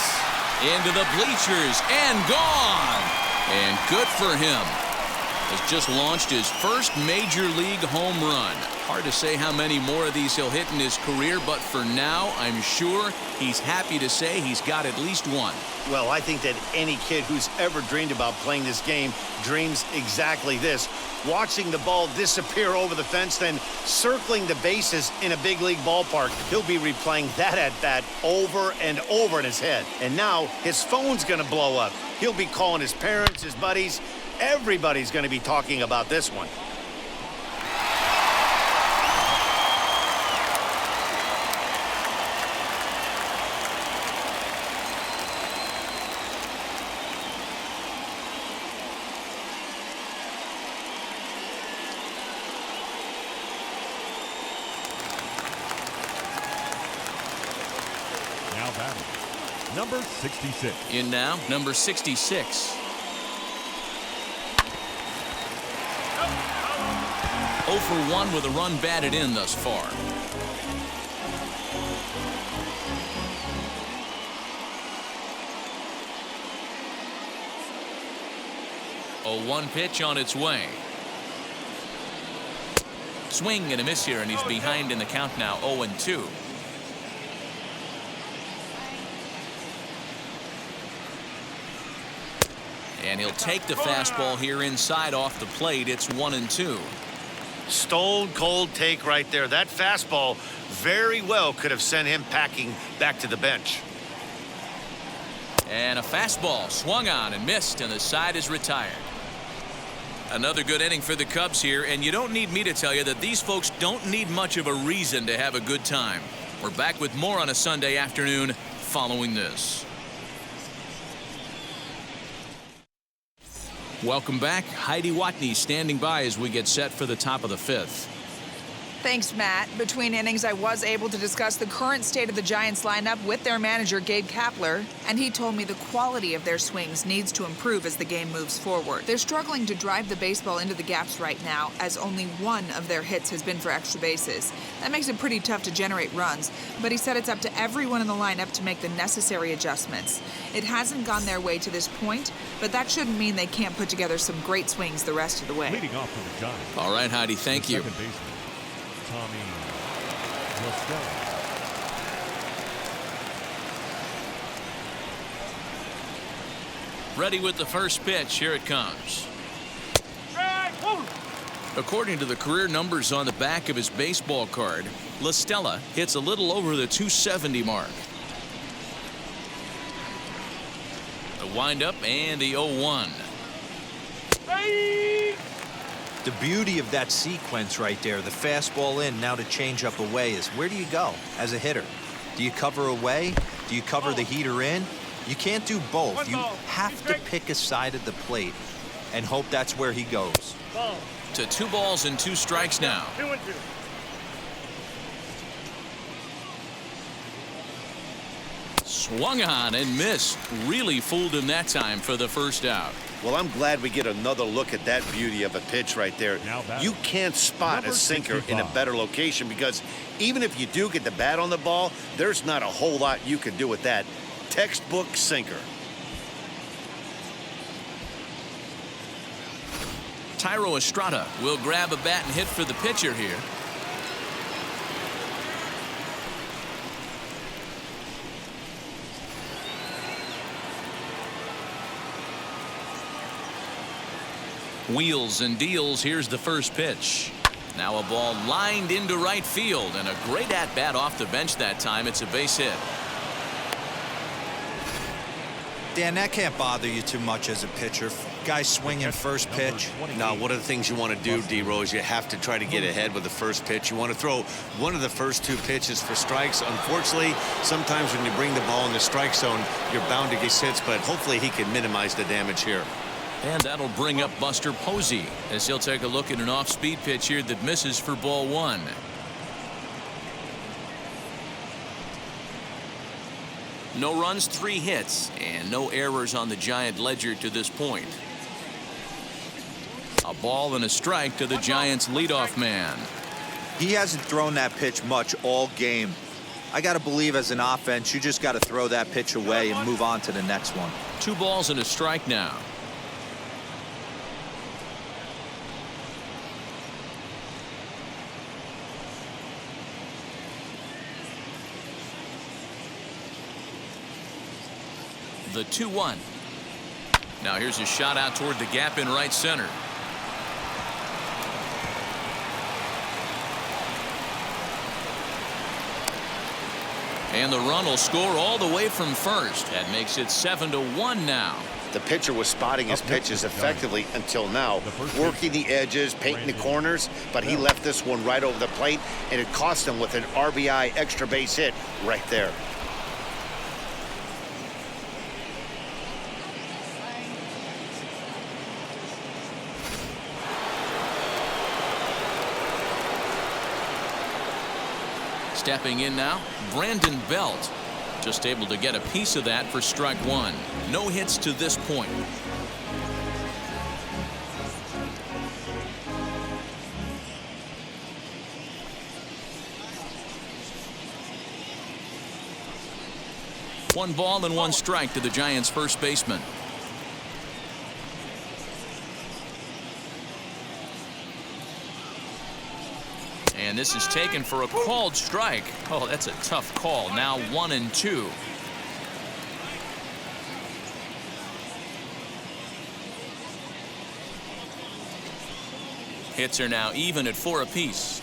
Into the bleachers and gone. And good for him. Has just launched his first major league home run. Hard to say how many more of these he'll hit in his career, but for now, I'm sure he's happy to say he's got at least one. Well, I think that any kid who's ever dreamed about playing this game dreams exactly this. Watching the ball disappear over the fence, then circling the bases in a big league ballpark. He'll be replaying that at bat over and over in his head. And now his phone's going to blow up. He'll be calling his parents, his buddies. Everybody's going to be talking about this one. Now batting, number 66. In now, number 66. 0 for 1 with a run batted in thus far. A 1 pitch on its way. Swing and a miss here, and he's behind in the count now, 0-2. And he'll take the fastball here inside off the plate. It's 1-2. Stone cold take right there. That fastball very well could have sent him packing back to the bench. And a fastball swung on and missed, and the side is retired. Another good inning for the Cubs here, and you don't need me to tell you that these folks don't need much of a reason to have a good time. We're back with more on a Sunday afternoon following this. Welcome back. Heidi Watney standing by as we get set for the top of the 5th. Thanks, Matt. Between innings, I was able to discuss the current state of the Giants lineup with their manager, Gabe Kapler, and he told me the quality of their swings needs to improve as the game moves forward. They're struggling to drive the baseball into the gaps right now, as only one of their hits has been for extra bases. That makes it pretty tough to generate runs, but he said it's up to everyone in the lineup to make the necessary adjustments. It hasn't gone their way to this point, but that shouldn't mean they can't put together some great swings the rest of the way. Leading off for the Giants. All right, Heidi, thank you. Second baseman, Tommy Lestella. Ready with the first pitch. Here it comes. According to the career numbers on the back of his baseball card, Lestella hits a little over the 270 mark. The windup and the 0-1. The beauty of that sequence right there, the fastball in, now to change up away, is where do you go as a hitter? Do you cover away? Do you cover the heater in? You can't do both. You have to pick a side of the plate and hope that's where he goes. To 2 balls and 2 strikes now. 2-2. Swung on and missed. Really fooled him that time for the first out. Well, I'm glad we get another look at that beauty of a pitch right there. You can't spot a sinker in a better location, because even if you do get the bat on the ball, there's not a whole lot you can do with that. Textbook sinker. Tyro Estrada will grab a bat and hit for the pitcher here. Wheels and deals. Here's the first pitch. Now a ball lined into right field, and a great at-bat off the bench that time. It's a base hit. Dan, that can't bother you too much as a pitcher. Guys swinging first pitch. Now, one of the things you want to do, D-Rose, you have to try to get ahead with the first pitch. You want to throw one of the first 2 pitches for strikes. Unfortunately, sometimes when you bring the ball in the strike zone, you're bound to get hits, but hopefully he can minimize the damage here. And that'll bring up Buster Posey as he'll take a look at an off-speed pitch here that misses for ball 1. No runs, 3 hits, and no errors on the Giant ledger to this point. A ball and a strike to the Giants' leadoff man. He hasn't thrown that pitch much all game. I got to believe as an offense, you just got to throw that pitch away and move on to the next one. 2 balls and a strike now. The 2-1. Now here's a shot out toward the gap in right center. And the run will score all the way from first. That makes it 7-1 now. The pitcher was spotting his pitches effectively until now, working the edges, painting the corners, but he left this one right over the plate, and it cost him with an RBI extra base hit right there. Stepping in now, Brandon Belt. Just able to get a piece of that for strike 1. No hits to this point. One ball and 1 strike to the Giants' first baseman. And this is taken for a called strike. Oh, that's a tough call. Now 1-2. Hits are now even at 4 apiece.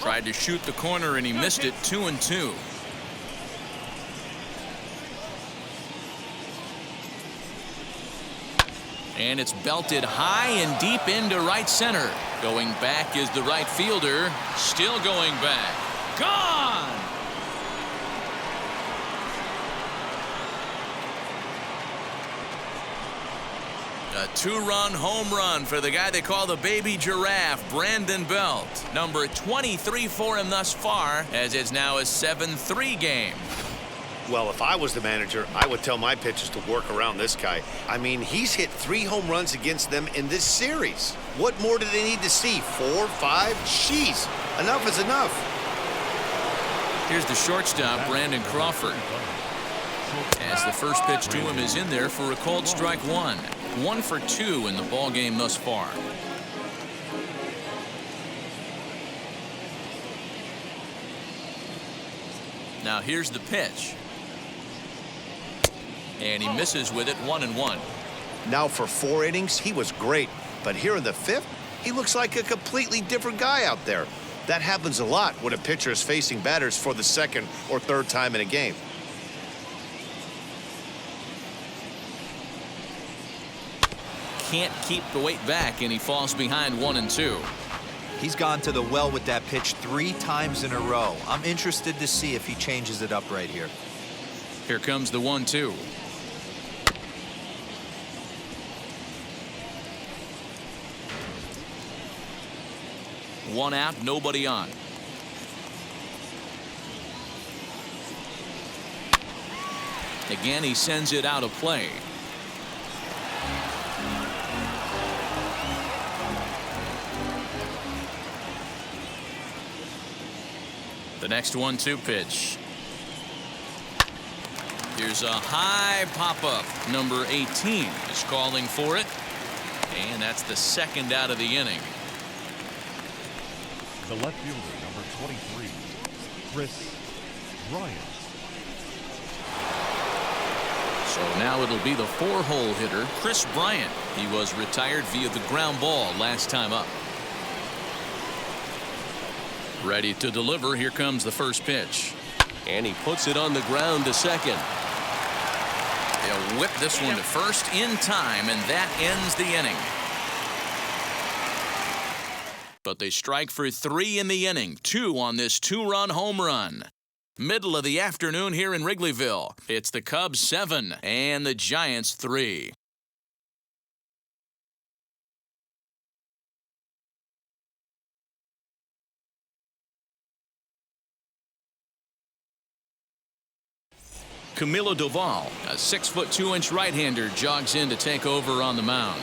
Tried to shoot the corner and he missed it. 2-2. And it's belted high and deep into right center. Going back is the right fielder. Still going back. Gone! A 2-run home run for the guy they call the baby giraffe, Brandon Belt. Number 23 for him thus far, as it's now a 7-3 game. Well, if I was the manager, I would tell my pitchers to work around this guy. I mean, he's hit 3 home runs against them in this series. What more do they need to see? 4, 5? Jeez, enough is enough. Here's the shortstop, Brandon Crawford. As the first pitch to him is in there for a called strike 1. 1 for 2 in the ball game thus far. Now here's the pitch. And he misses with it. 1-1. Now for 4 innings, he was great. But here in the 5th, he looks like a completely different guy out there. That happens a lot when a pitcher is facing batters for the 2nd or 3rd time in a game. Can't keep the weight back, and he falls behind 1-2. He's gone to the well with that pitch 3 times in a row. I'm interested to see if he changes it up right here. Here comes the 1-2. One out, nobody on. Again, he sends it out of play. The next 1-2 pitch. Here's a high pop-up. Number 18 is calling for it. And that's the 2nd out of the inning. The left fielder, number 23, Bryant. So now it'll be the 4-hole hitter, Chris Bryant. He was retired via the ground ball last time up. Ready to deliver. Here comes the first pitch. And he puts it on the ground to second. They'll whip this one to first in time, and that ends the inning. But they strike for 3 in the inning, 2 on this 2-run home run. Middle of the afternoon here in Wrigleyville. It's the Cubs 7 and the Giants 3. Camilo Doval, a 6'2" right-hander, jogs in to take over on the mound.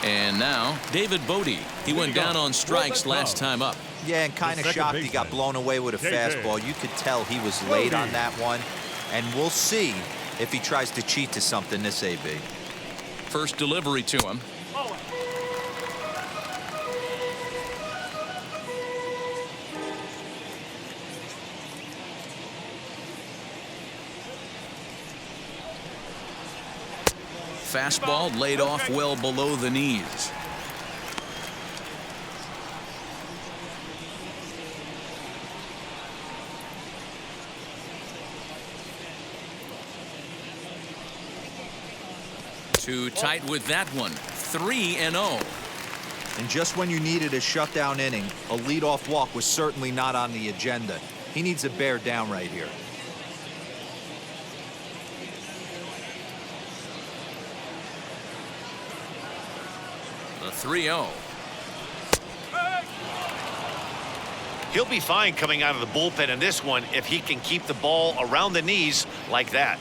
And now David Bodie. He went down on strikes last time up. Yeah, and kind of shocked he got blown away with a fastball. You could tell he was late on that one. And we'll see if he tries to cheat to something this AB. First delivery to him. Fastball laid off well below the knees. Too tight with that one. 3-0. And just when you needed a shutdown inning, a leadoff walk was certainly not on the agenda. He needs to bear down right here. The 3-0. He'll be fine coming out of the bullpen in this one if he can keep the ball around the knees like that.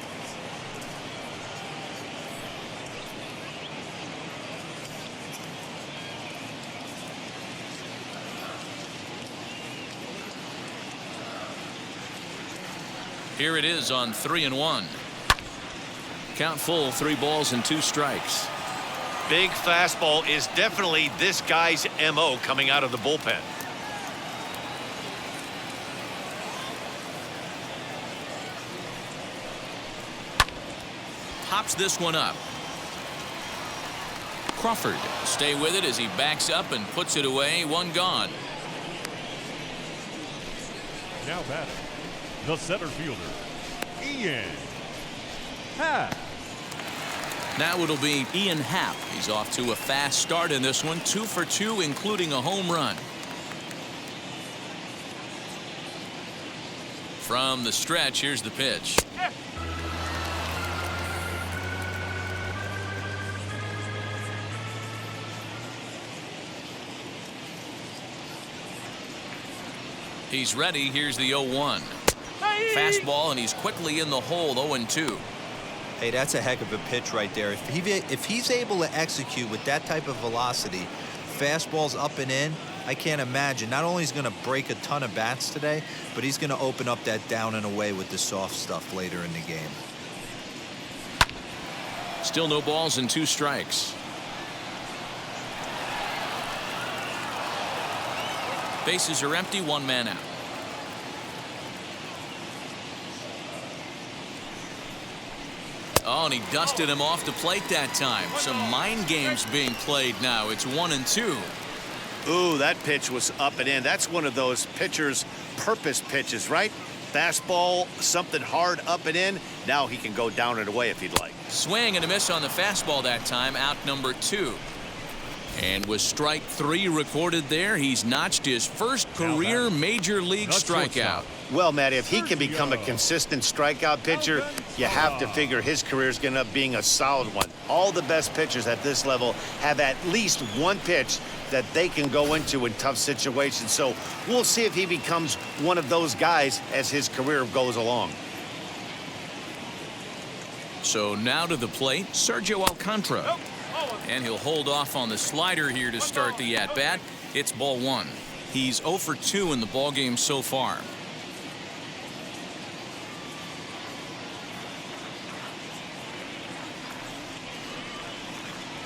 Here it is on 3-1. Count full, 3 balls and 2 strikes. Big fastball is definitely this guy's MO coming out of the bullpen. Pops this one up. Crawford stay with it as he backs up and puts it away. 1 gone. Now batting, the center fielder, Ian Happ. Now it'll be Ian Happ. He's off to a fast start in this one. 2 for 2, including a home run. From the stretch, here's the pitch. He's ready. Here's the 0-1. Fastball, and he's quickly in the hole. 0-2. Hey, that's a heck of a pitch right there. If he's able to execute with that type of velocity, fastballs up and in, I can't imagine. Not only is he going to break a ton of bats today, but he's going to open up that down and away with the soft stuff later in the game. Still no balls and 2 strikes. Bases are empty. 1 man out. Oh, and he dusted him off the plate that time. Some mind games being played now. It's 1-2. Ooh, that pitch was up and in. That's one of those pitcher's purpose pitches, right? Fastball, something hard up and in. Now he can go down and away if he'd like. Swing and a miss on the fastball that time. Out number 2. And with strike 3 recorded there, he's notched his first career major league strikeout. Well, Matt, if he can become a consistent strikeout pitcher, you have to figure his career is going to end up being a solid one. All the best pitchers at this level have at least one pitch that they can go into in tough situations. So we'll see if he becomes one of those guys as his career goes along. So now to the plate, Sergio Alcantra. And he'll hold off on the slider here to start the at-bat. It's ball 1. He's 0 for 2 in the ballgame so far.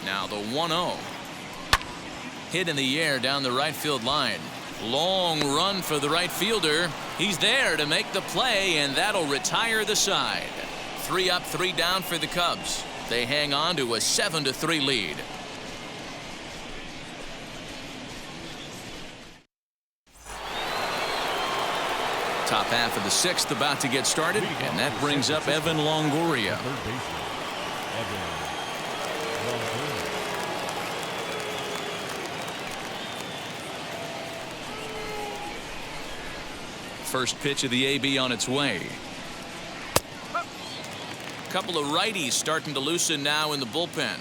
Now the 1-0. Hit in the air down the right field line. Long run for the right fielder. He's there to make the play, and that'll retire the side. 3 up, 3 down for the Cubs. They hang on to a 7-3 lead. Top half of the 6th about to get started, and that brings up Evan Longoria. Third baseman, Evan Longoria. First pitch of the AB on its way. Couple of righties starting to loosen now in the bullpen.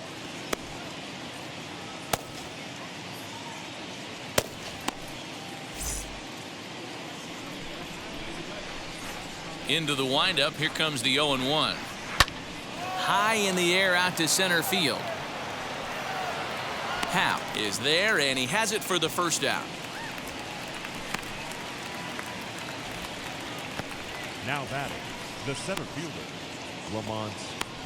Into the windup. Here comes the 0-1. High in the air out to center field. Hap is there, and he has it for the first out. Now batting, the center fielder, Lamont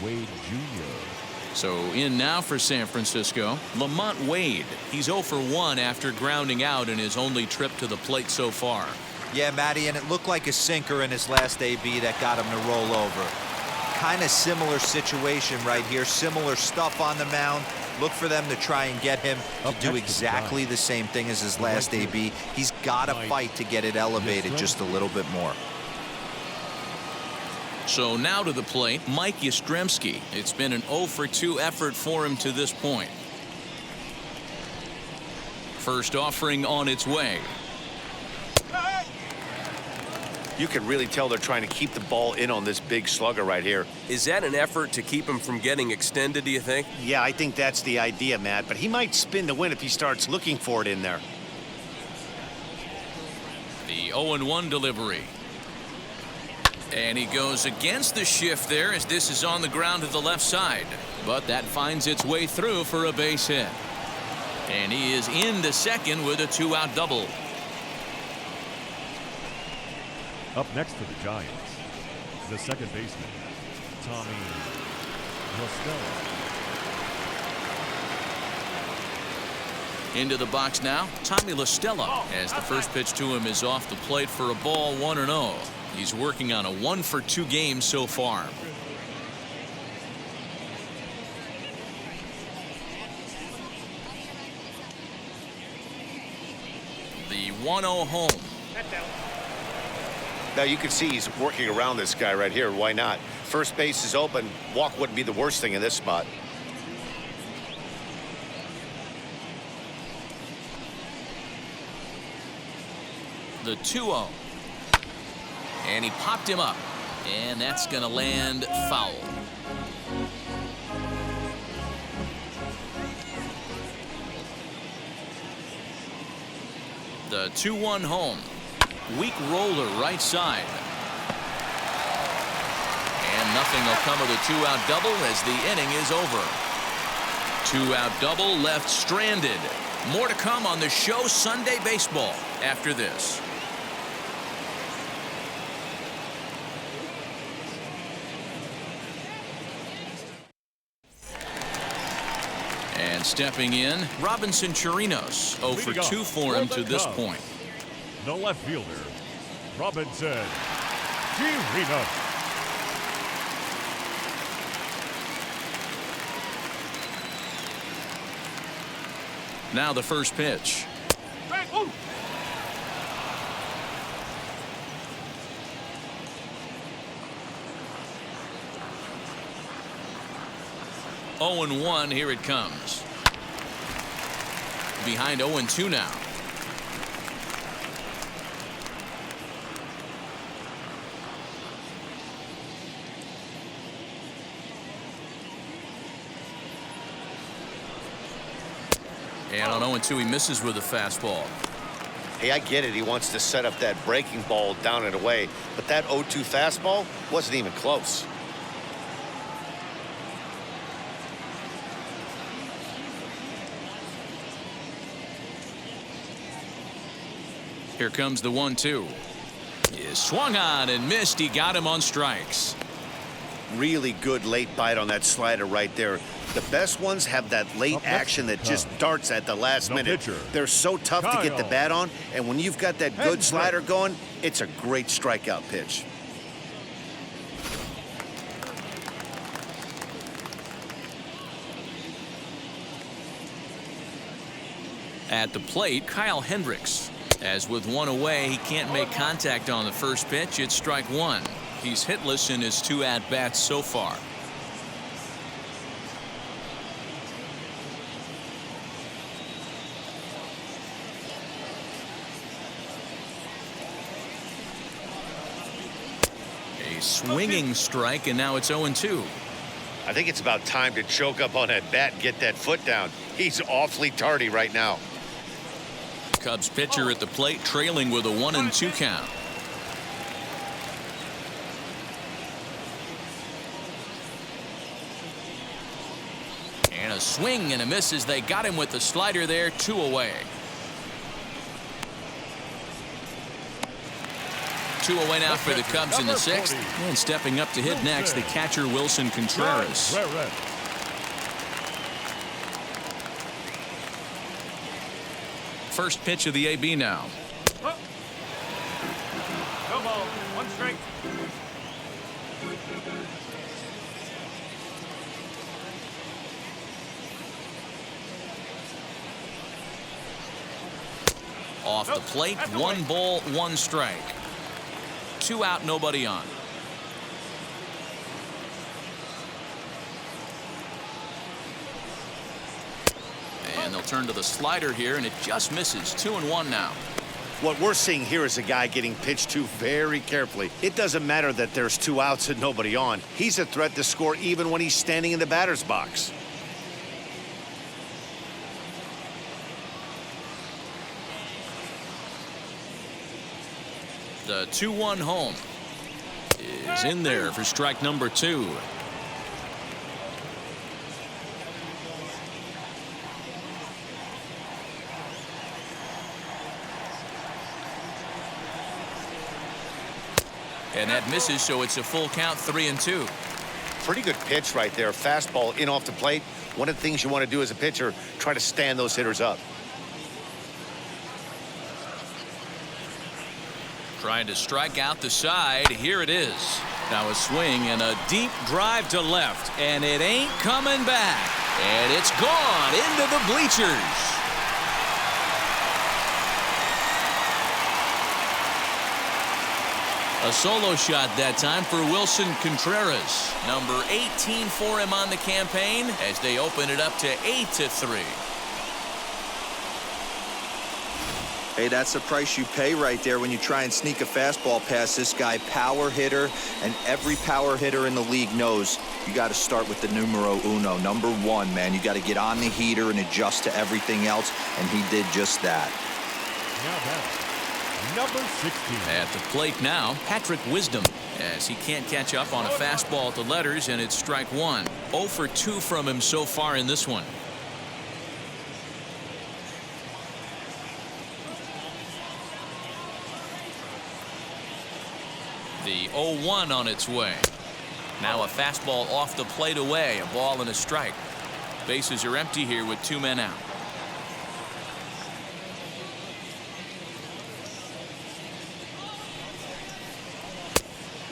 Wade Jr. So in now for San Francisco, Lamont Wade. He's 0 for 1 after grounding out in his only trip to the plate so far. Yeah, Matty, and it looked like a sinker in his last AB that got him to roll over. Kind of similar situation right here. Similar stuff on the mound. Look for them to try and get him to do exactly the same thing as his last AB. He's got to fight to get it elevated just a little bit more. So now to the plate, Mike Yastrzemski. It's been an 0 for 2 effort for him to this point. First offering on its way. You can really tell they're trying to keep the ball in on this big slugger right here. Is that an effort to keep him from getting extended, do you think? Yeah, I think that's the idea, Matt, but he might spin to win if he starts looking for it in there. The 0-1 delivery. And he goes against the shift there as this is on the ground to the left side. But that finds its way through for a base hit. And he is into second with a 2-out double. Up next for the Giants, the second baseman, Tommy Lestella. Into the box now, Tommy Lestella, as the first pitch to him is off the plate for a ball, 1-0. He's working on a 1 for 2 game so far. The 1-0 home. Now you can see he's working around this guy right here. Why not? First base is open. Walk wouldn't be the worst thing in this spot. The 2-0. And he popped him up. And that's going to land foul. The 2-1 home. Weak roller right side. And nothing will come of the 2-out double as the inning is over. 2-out double left stranded. More to come on the show Sunday Baseball after this. And stepping in, Robinson Chirinos. 0 for 2 for him to this point. The left fielder, Robinson Chirinos. Now the first pitch. Hey, ooh. 0-1, here it comes. Behind 0-2 now. And on 0-2, he misses with a fastball. Hey, I get it. He wants to set up that breaking ball down and away, but that 0-2 fastball wasn't even close. Here comes the 1-2. He swung on and missed. He got him on strikes. Really good late bite on that slider right there. The best ones have that late action that just darts at the last minute. They're so tough to get the bat on, and when you've got that good slider going, it's a great strikeout pitch. At the plate, Kyle Hendricks. As with one away, he can't make contact on the first pitch. It's strike one. He's hitless in his 2 at-bats so far. A swinging strike, and now it's 0-2. I think it's about time to choke up on that bat and get that foot down. He's awfully tardy right now. Cubs pitcher at the plate, trailing with a 1-2 count. And And a swing and a miss as they got him with the slider there. 2 away. 2 away now for the Cubs in the 6th. And stepping up to hit next, the catcher Wilson Contreras. First pitch of the AB now. No ball. 1 strike. Off the plate, 1 ball, 1 strike. 2 out, nobody on. And they'll turn to the slider here, and it just misses. 2-1 now. What we're seeing here is a guy getting pitched to very carefully. It doesn't matter that there's 2 outs and nobody on. He's a threat to score even when he's standing in the batter's box. The 2-1 home is in there for strike number 2. And that misses, so it's a full count, 3-2. Pretty good pitch right there. Fastball in off the plate. One of the things you want to do as a pitcher, try to stand those hitters up. Trying to strike out the side. Here it is. Now a swing and a deep drive to left. And it ain't coming back. And it's gone into the bleachers. A solo shot that time for Wilson Contreras. Number 18 for him on the campaign as they open it up to 8-3. Hey, that's the price you pay right there when you try and sneak a fastball past this guy. Power hitter, and every power hitter in the league knows you got to start with the numero uno, number 1, man. You got to get on the heater and adjust to everything else, and he did just that. Now that's number 16. At the plate now, Patrick Wisdom, as he can't catch up on a fastball at the letters, and it's strike 1. 0 for 2 from him so far in this one. The 0-1 on its way. Now a fastball off the plate away, a ball and a strike. Bases are empty here with 2 men out.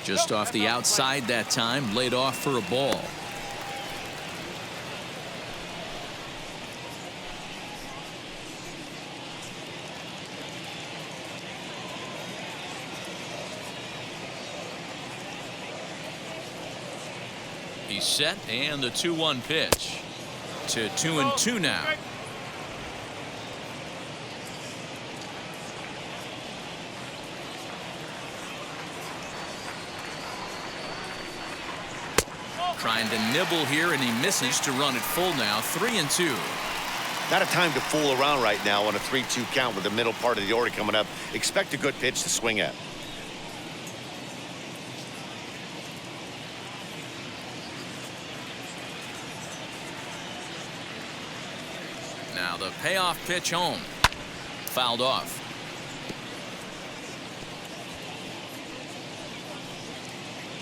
Just off the outside that time, laid off for a ball. He's set, and the 2-1 pitch to 2-2 now. Trying to nibble here, and he misses to run it full now. 3-2. Not a time to fool around right now on a 3-2 count with the middle part of the order coming up. Expect a good pitch to swing at. Now the payoff pitch home. Fouled off.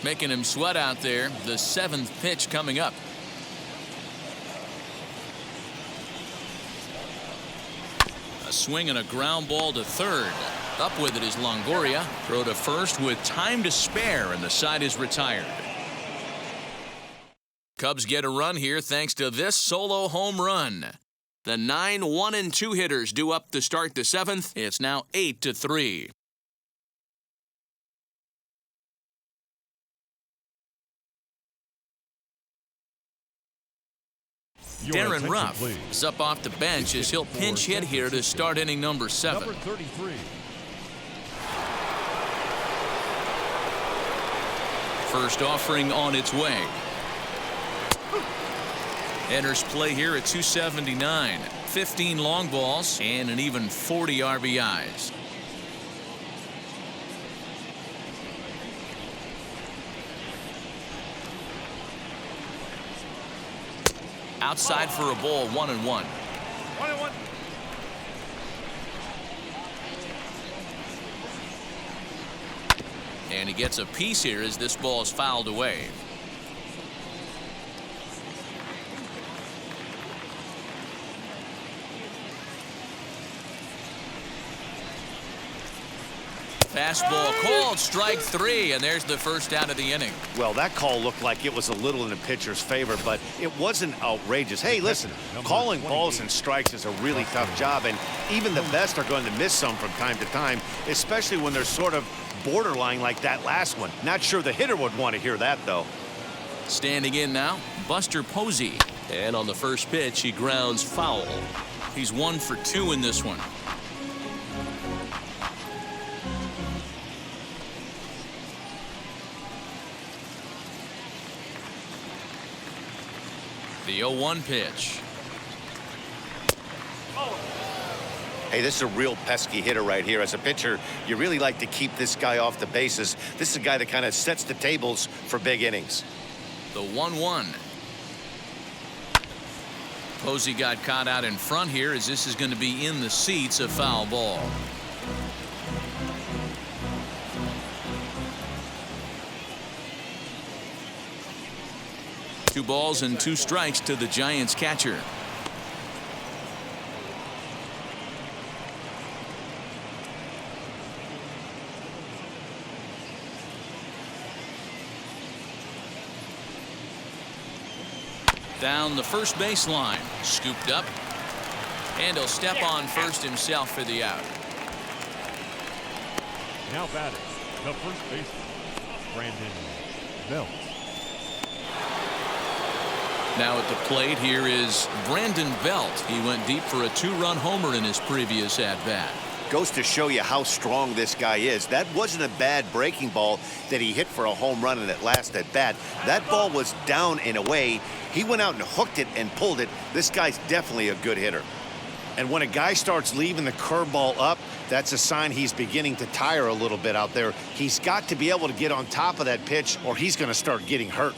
Making him sweat out there. The 7th pitch coming up. A swing and a ground ball to third. Up with it is Longoria. Throw to first with time to spare, and the side is retired. Cubs get a run here thanks to this solo home run. The 9 1-2 hitters due up to start the 7th. It's now 8-3. Darren Ruff is up off the bench as he'll pinch hit here to start inning number 7. Number 33. First offering on its way. Enters play here at 279. 15 long balls and an even 40 RBIs. Outside for a ball, 1-1. 1-1. And he gets a piece here as this ball is fouled away. Fastball called, strike 3, and there's the first out of the inning. Well, that call looked like it was a little in the pitcher's favor, but it wasn't outrageous. Hey, listen, calling balls and strikes is a really tough job, and even the best are going to miss some from time to time, especially when they're sort of borderline like that last one. Not sure the hitter would want to hear that, though. Standing in now, Buster Posey. And on the first pitch, he grounds foul. He's 1 for 2 in this one. The 0-1 pitch. Hey, this is a real pesky hitter right here. As a pitcher, you really like to keep this guy off the bases. This is a guy that kind of sets the tables for big innings. The 1-1. Posey got caught out in front here as this is going to be in the seats, a foul ball. Two balls and 2 strikes to the Giants catcher. Down the first baseline, scooped up, and he'll step on first himself for the out. Now batting, the first baseman, Brandon Belt. Now at the plate here is Brandon Belt. He went deep for a 2-run homer in his previous at-bat. Goes to show you how strong this guy is. That wasn't a bad breaking ball that he hit for a home run in that last at-bat. That ball was down and away. He went out and hooked it and pulled it. This guy's definitely a good hitter. And when a guy starts leaving the curveball up, that's a sign he's beginning to tire a little bit out there. He's got to be able to get on top of that pitch or he's going to start getting hurt.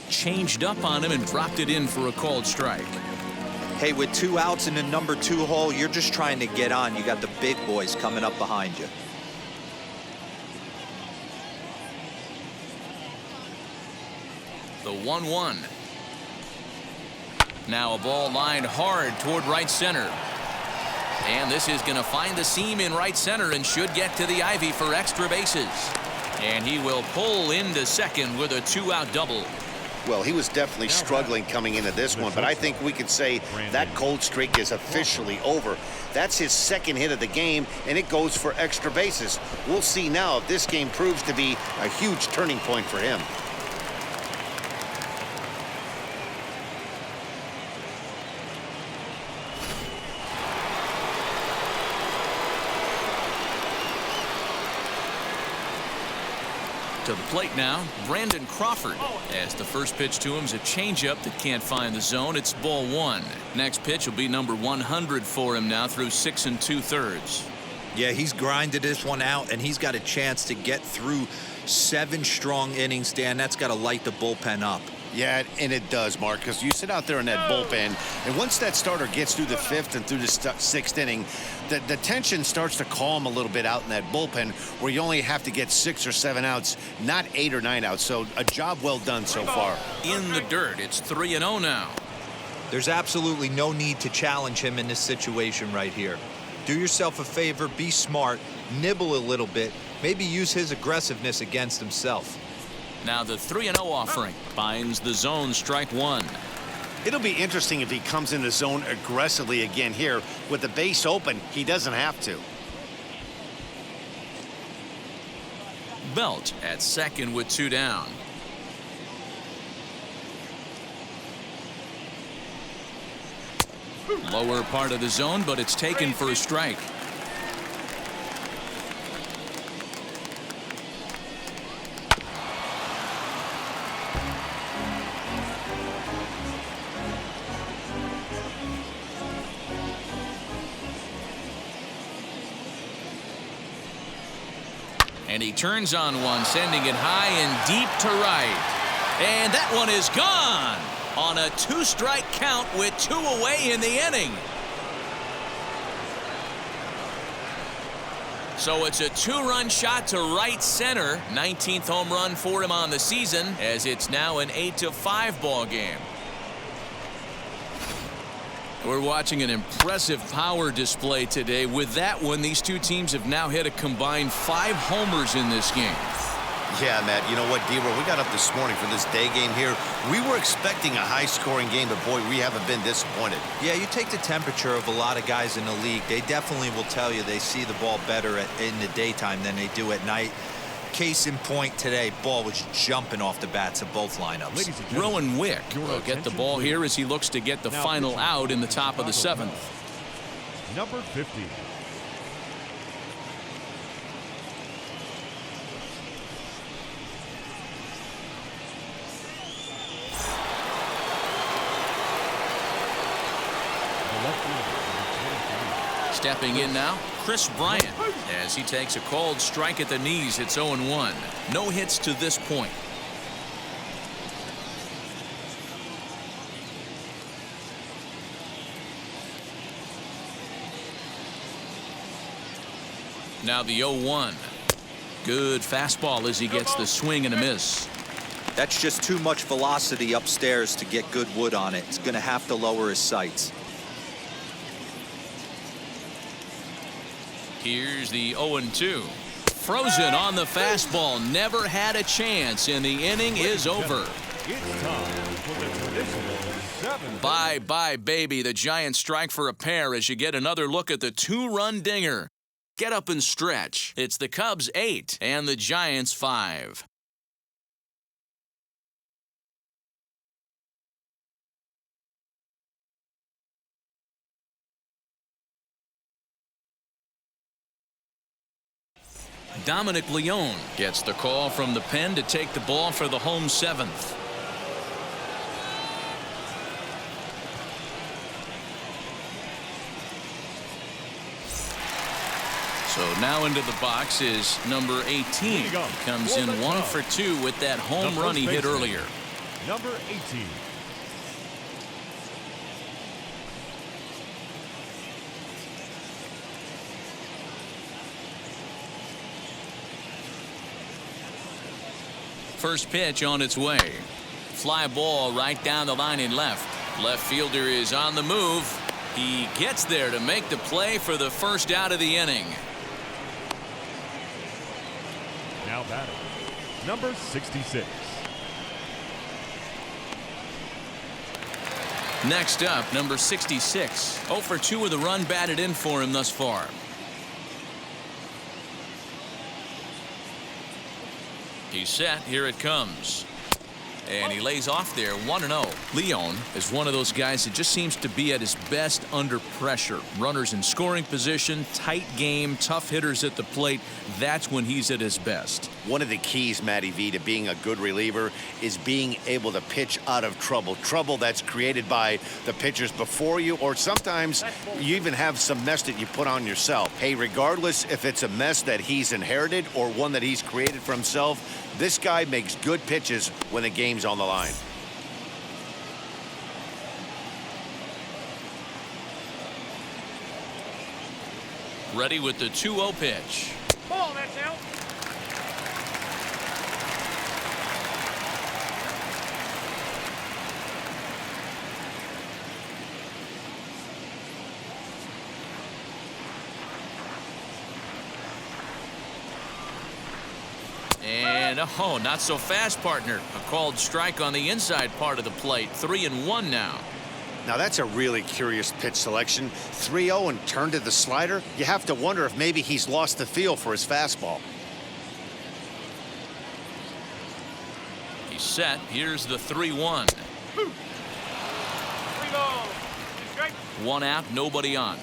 Changed up on him and dropped it in for a called strike. Hey, with 2 outs in the number 2 hole, you're just trying to get on. You got the big boys coming up behind you. The 1-1. Now a ball lined hard toward right center. And this is going to find the seam in right center and should get to the ivy for extra bases. And he will pull into second with a 2-out double. Well, he was definitely struggling coming into this one, but I think we could say that cold streak is officially over. That's his second hit of the game, and it goes for extra bases. We'll see now if this game proves to be a huge turning point for him. To the plate now, Brandon Crawford. As the first pitch to him is a changeup that can't find the zone. It's ball 1. Next pitch will be number 100 for him now through 6 2/3. Yeah, he's grinded this one out, and he's got a chance to get through 7 strong innings, Dan. That's got to light the bullpen up. Yeah, and it does, Mark, because you sit out there in that bullpen, and once that starter gets through the 5th and through the 6th inning, the tension starts to calm a little bit out in that bullpen where you only have to get 6 or 7 outs, not 8 or 9 outs. So a job well done so far. In the dirt, it's 3-0 now. There's absolutely no need to challenge him in this situation right here. Do yourself a favor, be smart, nibble a little bit, maybe use his aggressiveness against himself. Now the 3-0 offering finds the zone, strike 1. It'll be interesting if he comes in the zone aggressively again here. With the base open, he doesn't have to. Belt at second with 2 down. Lower part of the zone, but it's taken for a strike. And he turns on one, sending it high and deep to right. And that one is gone. on a 2-strike count with 2 away in the inning. So it's a 2-run shot to right center. 19th home run for him on the season, as it's now an 8-5 ball game. We're watching an impressive power display today. With that one, these two teams have now hit a combined 5 homers in this game. Yeah, Matt, you know what, D-Roll, we got up this morning for this day game here. We were expecting a high-scoring game, but, boy, we haven't been disappointed. Yeah, you take the temperature of a lot of guys in the league. They definitely will tell you they see the ball better in the daytime than they do at night. Case in point today, ball was jumping off the bats of both lineups. Rowan Wick will get the ball here as he looks to get the final out in the top of the 7th. Number 50. Stepping in now, Chris Bryant, as he takes a called strike at the knees. It's 0-1. No hits to this point. Now the 0-1. Good fastball as he gets the swing and a miss. That's just too much velocity upstairs to get good wood on it. It's going to have to lower his sights. Here's the 0-2. Frozen on the fastball. Never had a chance, and the inning is over. It's time for the traditional 7th. Bye-bye, baby. The Giants strike for a pair as you get another look at the 2-run dinger. Get up and stretch. It's the Cubs 8 and the Giants 5. Dominic Leone gets the call from the pen to take the ball for the home 7th. So now into the box is number 18. He comes in 1 for 2 with that home run he hit earlier. Number 18. First pitch on its way. Fly ball right down the line in left. Left fielder is on the move. He gets there to make the play for the first out of the inning. Now batting, number 66. Next up, number 66. 0 for 2 with a run batted in for him thus far. He's set. Here it comes. And he lays off there 1-0. Leone is one of those guys that just seems to be at his best under pressure. Runners in scoring position, tight game, tough hitters at the plate. That's when he's at his best. One of the keys, Matty V, to being a good reliever is being able to pitch out of trouble. Trouble that's created by the pitchers before you, or sometimes you even have some mess that you put on yourself. Hey, regardless if it's a mess that he's inherited or one that he's created for himself, this guy makes good pitches when the game's on the line. Ready with the 2-0 pitch. Ball, that's out. And oh, not so fast, partner. A called strike on the inside part of the plate. 3-1 now. Now that's a really curious pitch selection. 3-0 and turned to the slider. You have to wonder if maybe he's lost the feel for his fastball. He's set. Here's the 3-1. 3 balls. 2 strikes. 1 out, nobody on.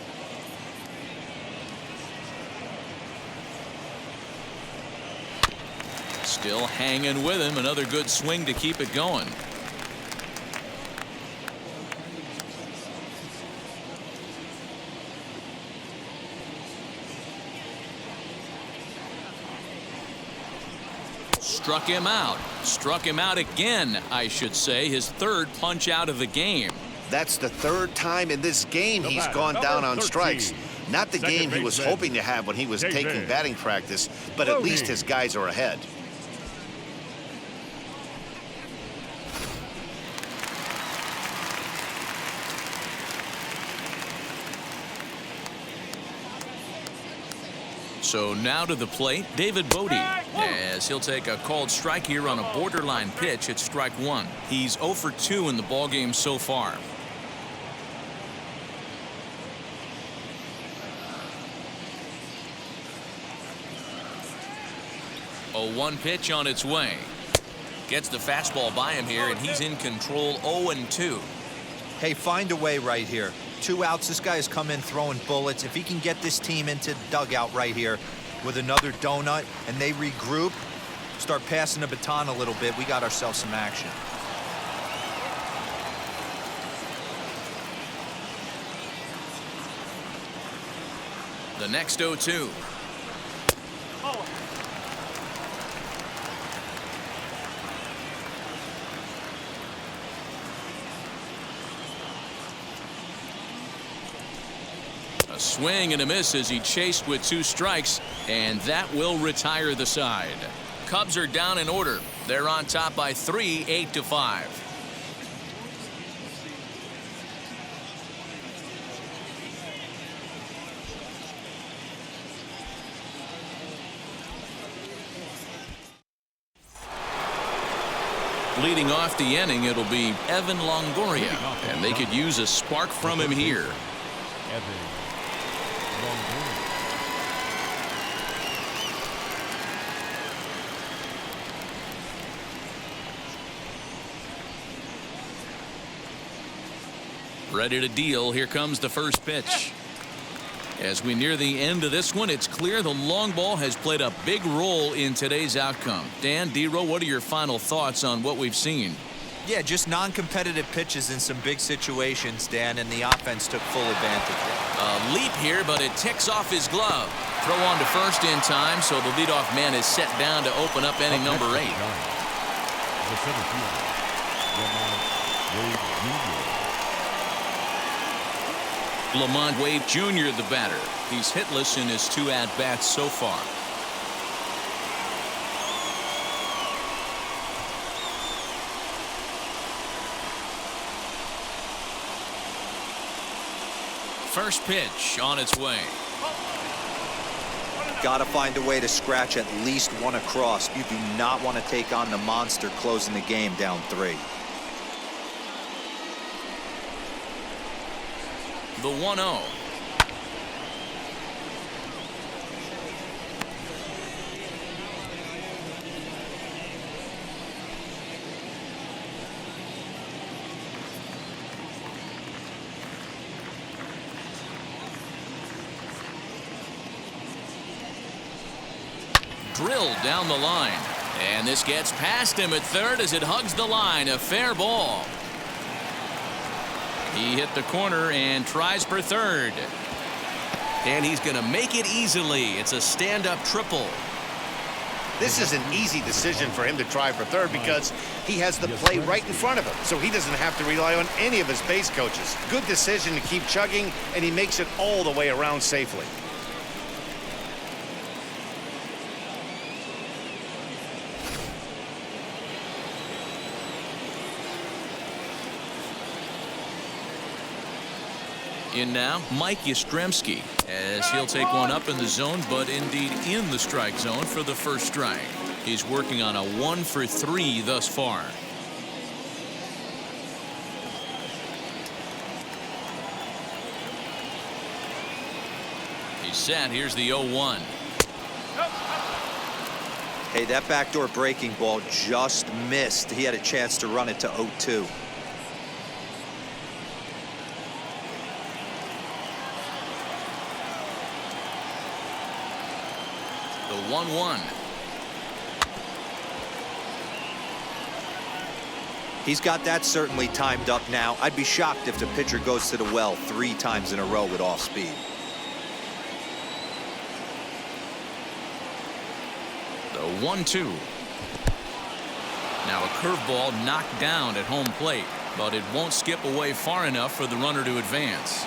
Still hanging with him. Another good swing to keep it going. Struck him out. Struck him out again, I should say. His third punch out of the game. That's the third time in this game he's gone down on strikes. Not the game he was hoping to have when he was taking batting practice, but at least his guys are ahead. So now to the plate, David Bodie, as he'll take a called strike here on a borderline pitch at strike one. He's 0 for 2 in the ballgame so far. A 1 pitch on its way. Gets the fastball by him here, and he's in control 0-2. Hey, find a way right here. 2 outs. This guy has come in throwing bullets. If he can get this team into the dugout right here with another donut and they regroup, start passing the baton a little bit, we got ourselves some action. The next 0-2. A swing and a miss as he chased with 2 strikes, and that will retire the side. Cubs are down in order. They're on top by 3, 8-5. Leading off the inning, it'll be Evan Longoria, and they could use a spark from him here. Evan Longoria. Ready to deal. Here comes the first pitch. As we near the end of this one, it's clear the long ball has played a big role in today's outcome. Dan, D-Row, what are your final thoughts on what we've seen? Yeah, just non-competitive pitches in some big situations, Dan, and the offense took full advantage. A leap here, but it ticks off his glove. Throw on to first in time, so the leadoff man is set down to open up inning number 8. The center fielder, Lamont Wade Jr., the batter. He's hitless in his 2 at-bats so far. First pitch on its way. Got to find a way to scratch at least one across. You do not want to take on the monster closing the game down 3. The 1-0. Drilled down the line, and this gets past him at third as it hugs the line. A fair ball. He hit the corner and tries for third. And he's going to make it easily. It's a stand-up triple. This is an easy decision for him to try for third because he has the play right in front of him, so he doesn't have to rely on any of his base coaches. Good decision to keep chugging, and he makes it all the way around safely. In now, Mike Yastrzemski, as he'll take one up in the zone, but indeed in the strike zone for the first strike. He's working on a 1 for 3 thus far. He's set. Here's the 0-1. Hey, that backdoor breaking ball just missed. He had a chance to run it to 0-2. The 1-1. He's got that certainly timed up now. I'd be shocked if the pitcher goes to the well 3 times in a row with off speed. The 1-2. Now a curveball knocked down at home plate, but it won't skip away far enough for the runner to advance.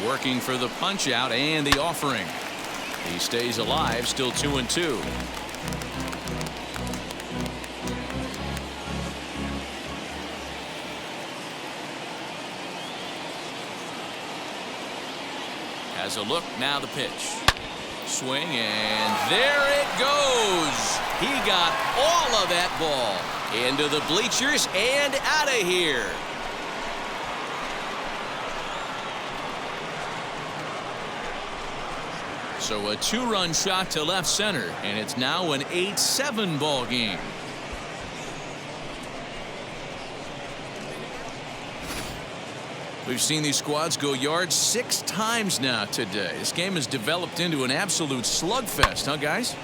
Working for the punch out and the offering. He stays alive, still 2-2. Has a look, now the pitch. Swing, and there it goes. He got all of that ball into the bleachers and out of here. So a 2-run shot to left center, and it's now an 8-7 ball game. We've seen these squads go yards 6 times now today. This game has developed into an absolute slugfest, huh, guys?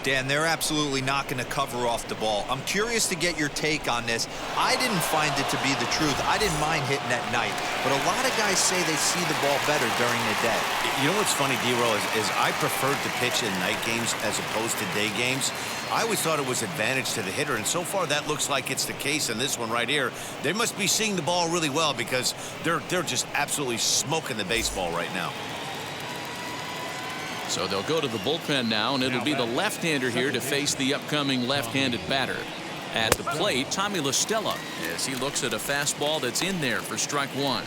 Dan, they're absolutely not going to cover off the ball. I'm curious to get your take on this. I didn't find it to be the truth. I didn't mind hitting at night, but a lot of guys say they see the ball better during the day. You know what's funny, D-Roll, is I preferred to pitch in night games as opposed to day games. I always thought it was advantage to the hitter, and so far that looks like it's the case in this one right here. They must be seeing the ball really well because they're just absolutely smoking the baseball right now. So they'll go to the bullpen now, and it'll be the left-hander here to face the upcoming left-handed batter. At the plate, Tommy Lestella, as he looks at a fastball that's in there for strike 1.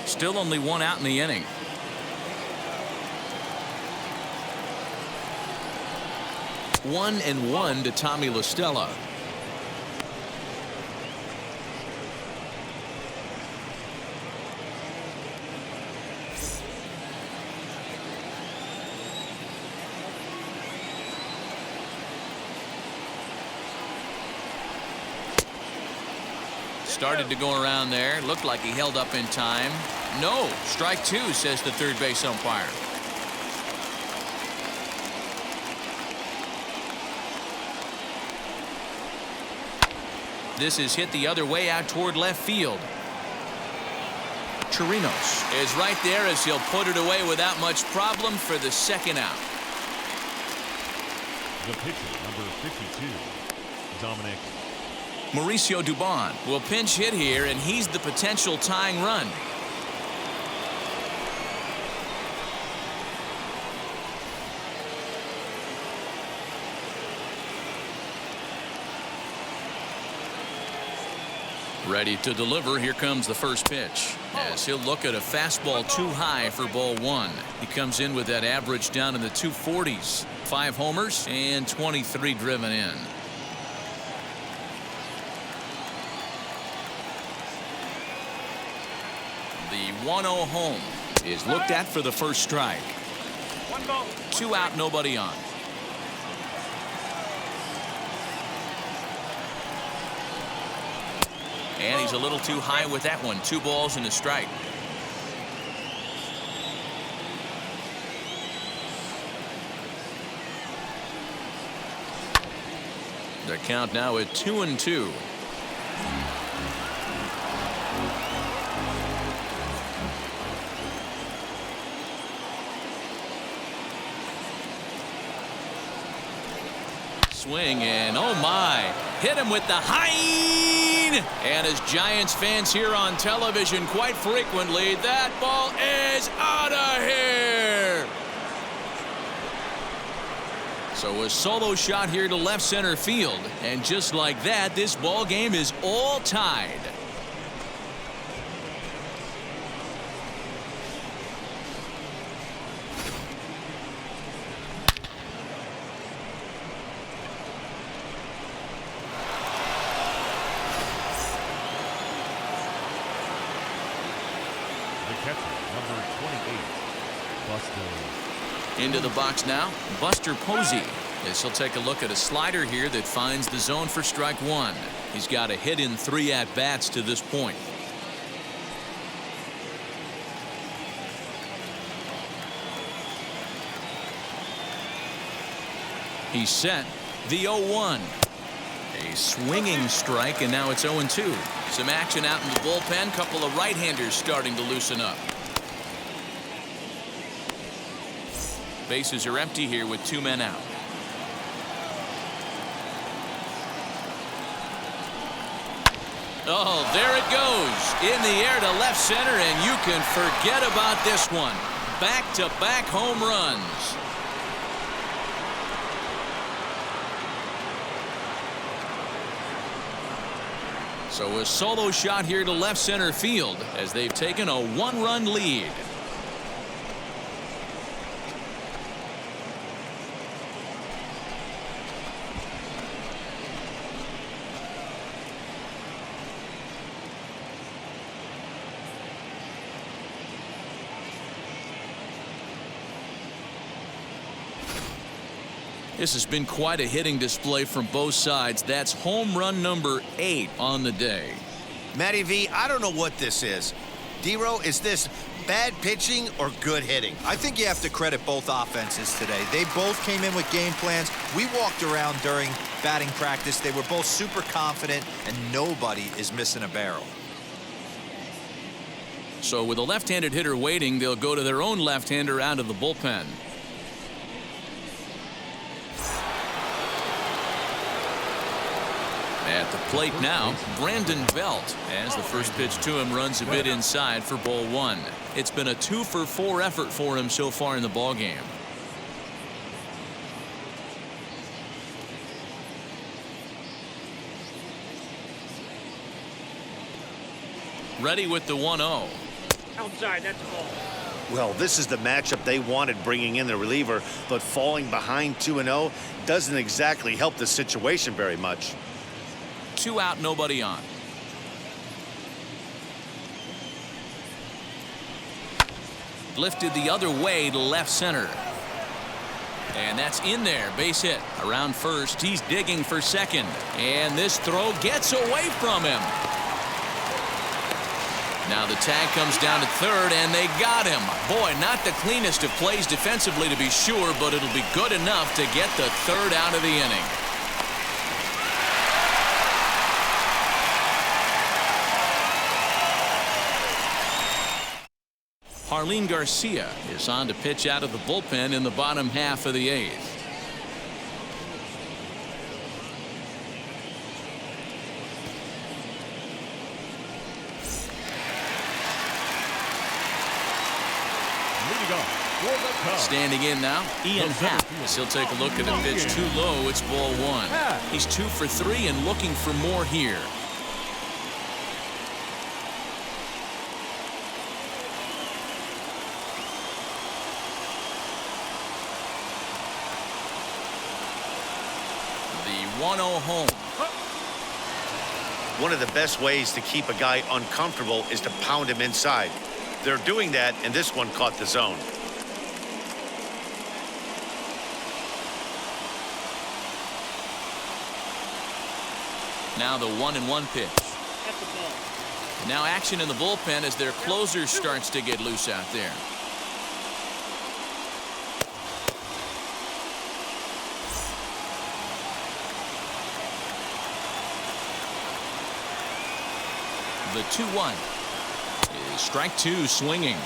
Still only 1 out in the inning. One and 1 to Tommy Lestella. Started to go around there. Looked like he held up in time. No. Strike 2, says the third base umpire. This is hit the other way out toward left field. Chirinos is right there as he'll put it away without much problem for the second out. The pitcher, number 52, Dominic. Mauricio Dubon will pinch hit here, and he's the potential tying run. Ready to deliver. Here comes the first pitch, as he'll look at a fastball too high for ball 1. He comes in with that average down in the 240s. 5 homers and 23 driven in. The 1-0 home is looked at for the first strike. 1 ball. 2 out, nobody on. And he's a little too high with that one. 2 balls and a strike. The count now at 2-2. Swing, and oh my, hit him with the Hein. And as Giants fans hear on television quite frequently, that ball is out of here. So a solo shot here to left center field, and just like that, this ball game is all tied. Into the box now, Buster Posey, as he'll take a look at a slider here that finds the zone for strike 1. He's got a hit in 3 at-bats to this point. He's set. The 0-1. A swinging strike, and now it's 0-2. Some action out in the bullpen. Couple of right-handers starting to loosen up. Bases are empty here with 2 men out. Oh, there it goes. In the air to left center, and you can forget about this one. Back-to-back home runs. So a solo shot here to left center field as they've taken a 1-run lead. This has been quite a hitting display from both sides. That's home run number 8 on the day. Matty V, I don't know what this is. D-Row, is this bad pitching or good hitting? I think you have to credit both offenses today. They both came in with game plans. We walked around during batting practice. They were both super confident, and nobody is missing a barrel. So with a left-handed hitter waiting, they'll go to their own left-hander out of the bullpen. At the plate now, Brandon Belt, as the first pitch to him runs a bit inside for ball 1. It's been a 2-for-4 effort for him so far in the ballgame. Ready with the 1-0. Outside, that's a ball. Well, this is the matchup they wanted, bringing in the reliever, but falling behind 2-0 doesn't exactly help the situation very much. 2 out, nobody on. Lifted the other way to left center. And that's in there. Base hit. Around first. He's digging for second. And this throw gets away from him. Now the tag comes down to third, and they got him. Boy, not the cleanest of plays defensively to be sure, but it'll be good enough to get the third out of the inning. Jarlin Garcia is on to pitch out of the bullpen in the bottom half of the 8th. Standing in now, Ian Happ, as he'll take a look at a pitch too low. It's ball 1. He's 2 for 3 and looking for more here. The 1-0 home. One of the best ways to keep a guy uncomfortable is to pound him inside. They're doing that, and this one caught the zone. Now the 1-1 pitch. That's a ball. Now action in the bullpen as their closer starts to get loose out there. The 2-1 is strike 2 swinging.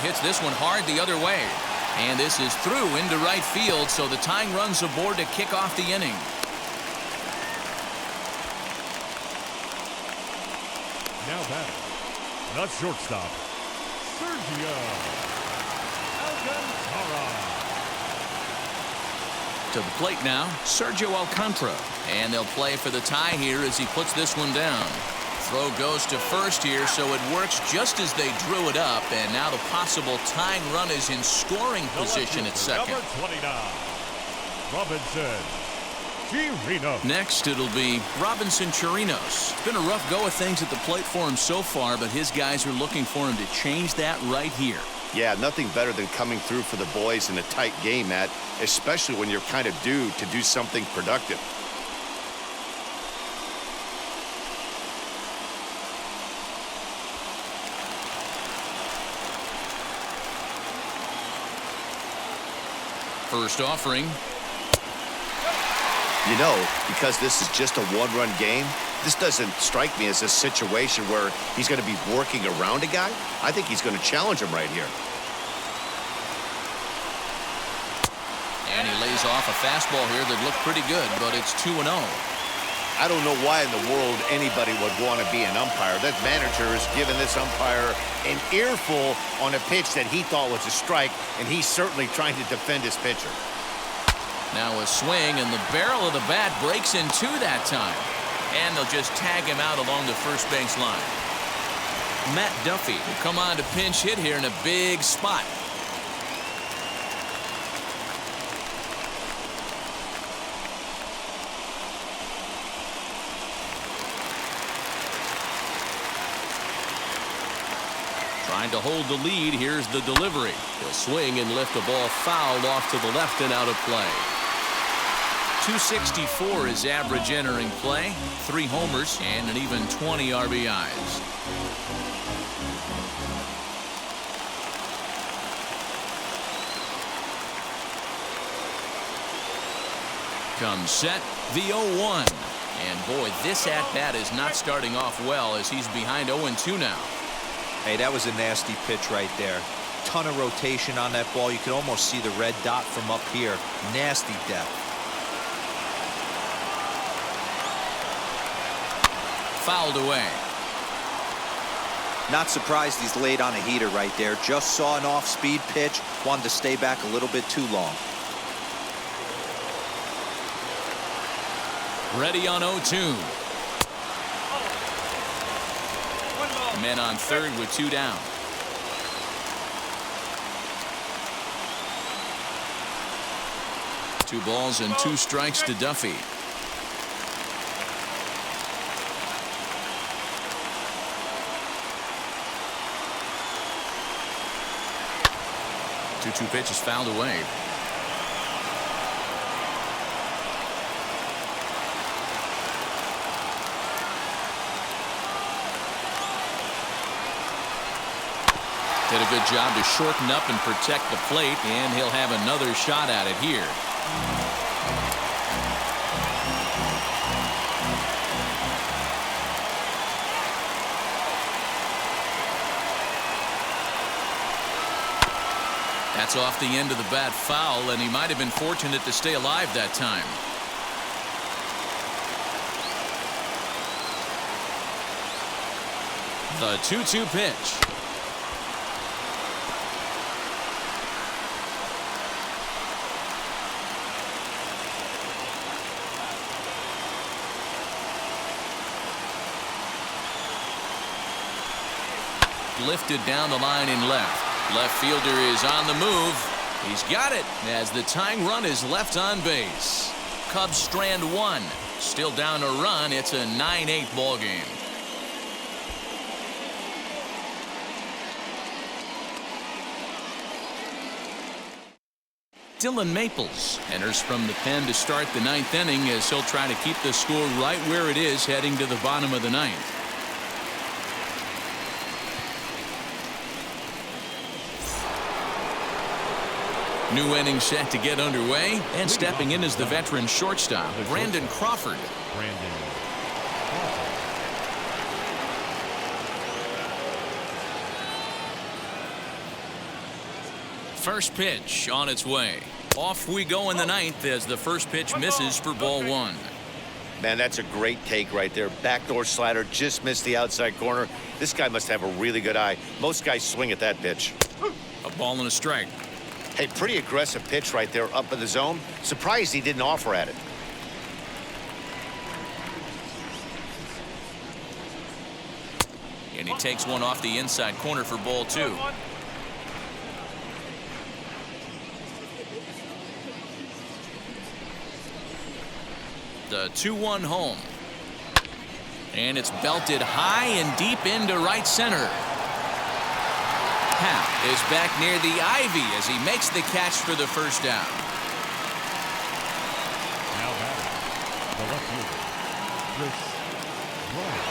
Hits this one hard the other way. And this is through into right field, so the tying run's aboard to kick off the inning. Now batting, the shortstop, Sergio Alcantra. To the plate now, Sergio Alcantra. And they'll play for the tie here as he puts this one down. Throw goes to first here, so it works just as they drew it up. And now the possible tying run is in scoring position at second. Number 29, Robinson Chirinos. Next, it'll be Robinson Chirinos. It's been a rough go of things at the plate for him so far, but his guys are looking for him to change that right here. Yeah, nothing better than coming through for the boys in a tight game, Matt, especially when you're kind of due to do something productive. First offering. You know, because this is just a one-run game, this doesn't strike me as a situation where he's going to be working around a guy. I think he's going to challenge him right here. And he lays off a fastball here that looked pretty good, but it's 2-0. I don't know why in the world anybody would want to be an umpire. That manager has given this umpire an earful on a pitch that he thought was a strike, and he's certainly trying to defend his pitcher. Now a swing, and the barrel of the bat breaks in two that time. And they'll just tag him out along the first base line. Matt Duffy will come on to pinch hit here in a big spot. Trying to hold the lead. Here's the delivery. He'll swing and lift a ball foul off to the left and out of play. 264 is average entering play. 3 homers and an even 20 RBIs. Comes set, the 0-1. And boy, this at-bat is not starting off well as he's behind 0-2 now. Hey, that was a nasty pitch right there. Ton of rotation on that ball. You could almost see the red dot from up here. Nasty depth. Fouled away. Not surprised he's laid on a heater right there. Just saw an off-speed pitch. Wanted to stay back a little bit too long. Ready on 0-2. Men on third with 2 down. Two balls and 2 strikes to Duffy. Two pitches fouled away. Did a good job to shorten up and protect the plate, and he'll have another shot at it here. That's off the end of the bat foul, and he might have been fortunate to stay alive that time. The 2-2 pitch. Lifted down the line in left. Left fielder is on the move. He's got it as the tying run is left on base. Cubs strand 1. Still down a run. It's a 9-8 ball game. Dylan Maples enters from the pen to start the 9th inning as he'll try to keep the score right where it is heading to the bottom of the 9th. New inning set to get underway, and stepping in is the veteran shortstop, Brandon Crawford. First pitch on its way. Off we go in the 9th as the first pitch misses for ball 1. Man, that's a great take right there. Backdoor slider, just missed the outside corner. This guy must have a really good eye. Most guys swing at that pitch. A ball and a strike. Hey, pretty aggressive pitch right there up in the zone. Surprised he didn't offer at it. And he takes one off the inside corner for ball 2. The 2-1 home. And it's belted high and deep into right center. Hap is back near the ivy as he makes the catch for the first down. Now batting, the left fielder, Chris Bryant.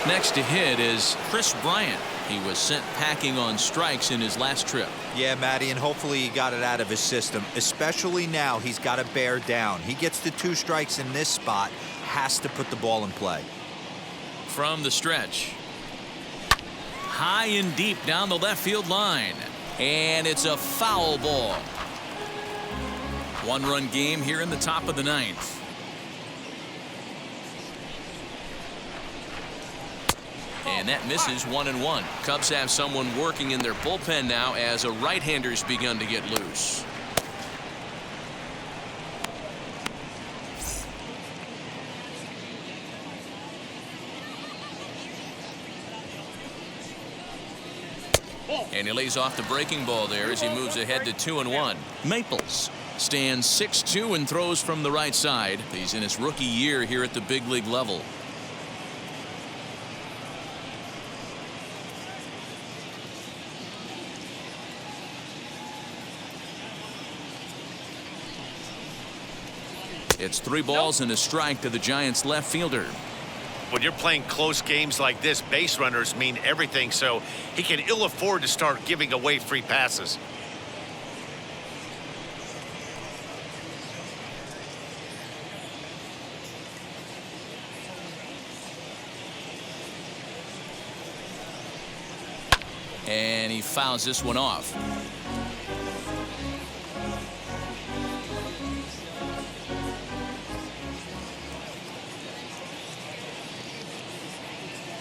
Next to hit is Chris Bryant. He was sent packing on strikes in his last trip. Yeah, Matty, and hopefully he got it out of his system, especially now he's got to bear down. He gets the 2 strikes in this spot, has to put the ball in play. From the stretch. High and deep down the left field line. And it's a foul ball. 1-run game here in the top of the 9th. And that misses 1-1. Cubs have someone working in their bullpen now as a right-hander's begun to get loose. And he lays off the breaking ball there as he moves ahead to 2-1. Maples stands 6-2 and throws from the right side. He's in his rookie year here at the big league level. It's 3 balls and a strike to the Giants left fielder. When you're playing close games like this, base runners mean everything, so he can ill afford to start giving away free passes. And he fouls this one off.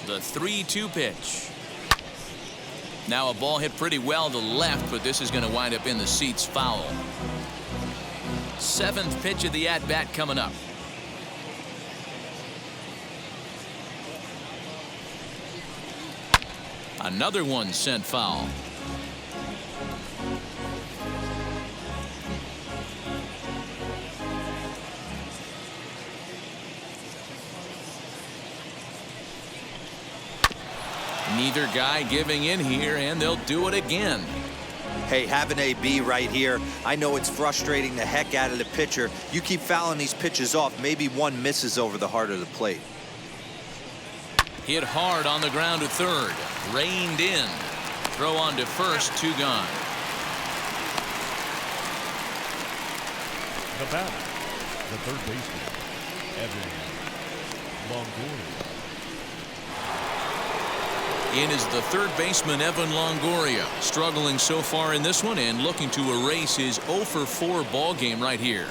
The 3-2 pitch. Now a ball hit pretty well to left, but this is going to wind up in the seats foul. 7th pitch of the at-bat coming up. Another one sent foul. Neither guy giving in here, and they'll do it again. Hey, have an AB right here. I know it's frustrating the heck out of the pitcher. You keep fouling these pitches off, maybe one misses over the heart of the plate. Hit hard on the ground to third. Reined in. Throw on to first, 2 gone. The batter, the third baseman, Evan Longoria. In is the third baseman, Evan Longoria, struggling so far in this one and looking to erase his 0-for-4 ball game right here.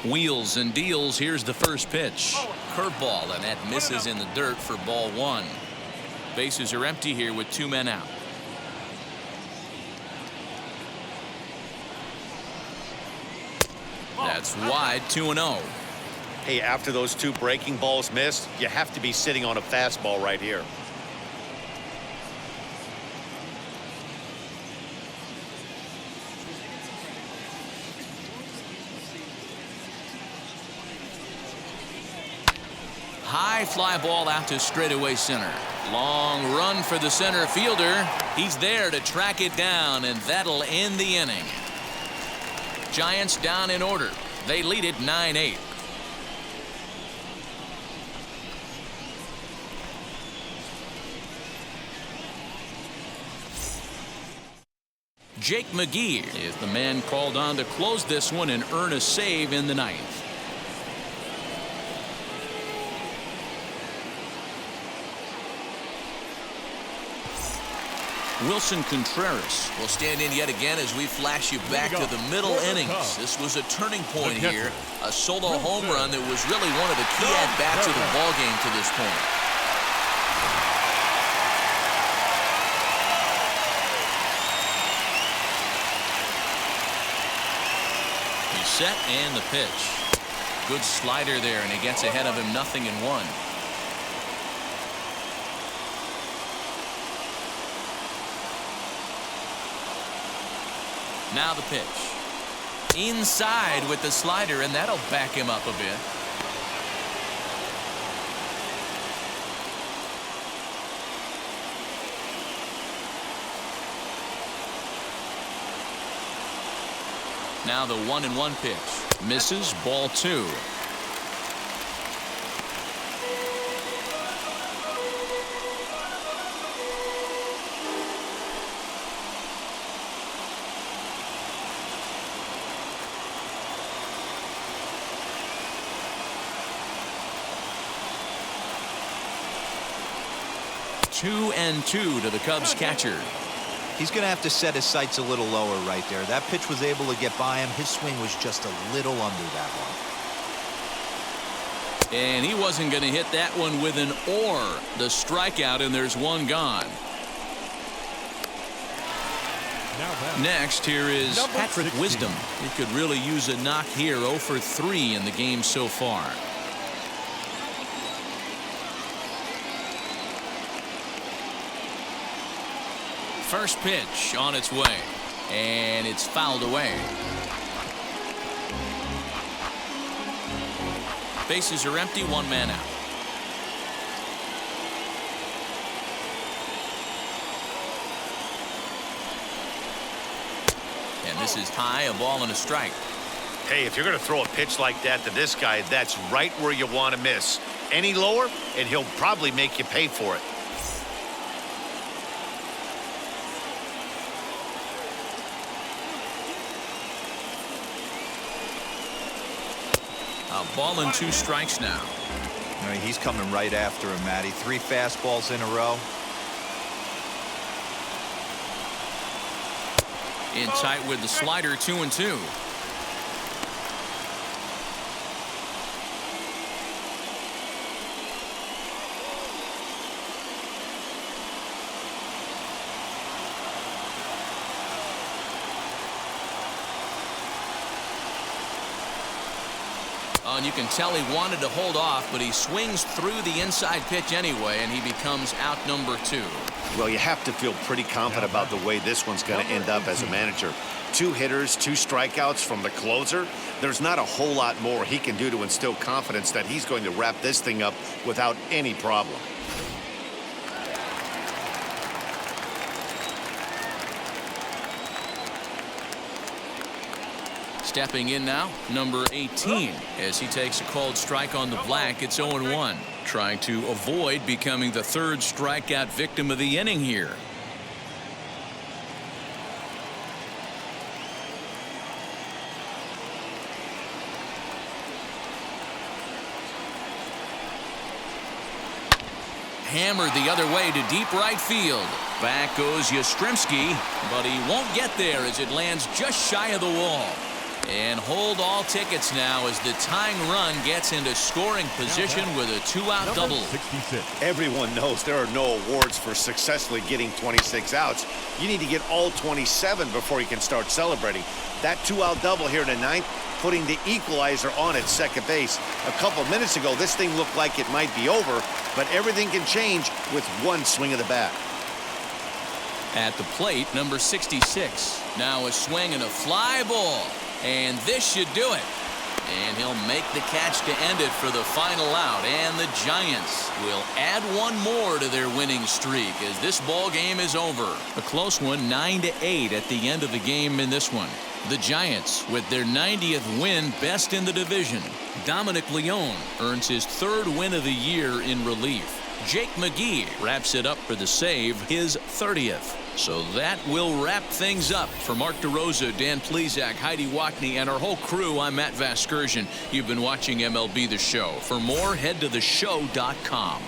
Wheels and deals. Here's the first pitch. Curveball, and that misses in the dirt for ball 1. Bases are empty here with 2 men out. That's wide, 2-0. Hey, after those 2 breaking balls missed, you have to be sitting on a fastball right here. High fly ball out to straightaway center. Long run for the center fielder. He's there to track it down, and that'll end the inning. Giants down in order. They lead it 9-8. Jake McGee is the man called on to close this one and earn a save in the 9th. Wilson Contreras will stand in yet again as we flash you back to the middle innings. This was a turning point here. A solo home run that was really one of the key at-bats of the ballgame to this point. He's set and the pitch. Good slider there, and he gets ahead of him 0-1. Now the pitch. Inside with the slider, and that'll back him up a bit. Now the 1-1 pitch. Misses. Ball 2. Two and 2 to the Cubs catcher. He's going to have to set his sights a little lower right there. That pitch was able to get by him. His swing was just a little under that one. And he wasn't going to hit that one with an or. The strikeout, and there's one gone. Next, here is Patrick 16. Wisdom. He could really use a knock here. 0 for 3 in the game so far. First pitch on its way, and it's fouled away. Bases are empty, 1 man out. And this is high, a ball and a strike. Hey, if you're going to throw a pitch like that to this guy, that's right where you want to miss. Any lower, and he'll probably make you pay for it. A ball and 2 strikes now. I mean, he's coming right after him, Matty. 3 fastballs in a row. In tight with the slider, 2-2. And you can tell he wanted to hold off, but he swings through the inside pitch anyway, and he becomes out number 2. Well, you have to feel pretty confident about the way this one's going to end up as a manager. 2 hitters, 2 strikeouts from the closer. There's not a whole lot more he can do to instill confidence that he's going to wrap this thing up without any problem. Stepping in now, number 18, as he takes a called strike on the black. It's 0-1. Trying to avoid becoming the 3rd strikeout victim of the inning here. Hammered the other way to deep right field. Back goes Yastrzemski, but he won't get there as it lands just shy of the wall. And hold all tickets now as the tying run gets into scoring position with a 2-out double. 66. Everyone knows there are no awards for successfully getting 26 outs. You need to get all 27 before you can start celebrating. That 2-out double here in the 9th, putting the equalizer on at second base. A couple minutes ago, this thing looked like it might be over, but everything can change with one swing of the bat. At the plate, number 66. Now a swing and a fly ball. And this should do it. And he'll make the catch to end it for the final out. And the Giants will add one more to their winning streak as this ball game is over. A close one, 9-8 at the end of the game in this one. The Giants, with their 90th win, best in the division. Dominic Leone earns his 3rd win of the year in relief. Jake McGee wraps it up for the save, his 30th. So that will wrap things up. For Mark DeRosa, Dan Plesac, Heidi Wackney, and our whole crew, I'm Matt Vasgersian. You've been watching MLB The Show. For more, head to theshow.com.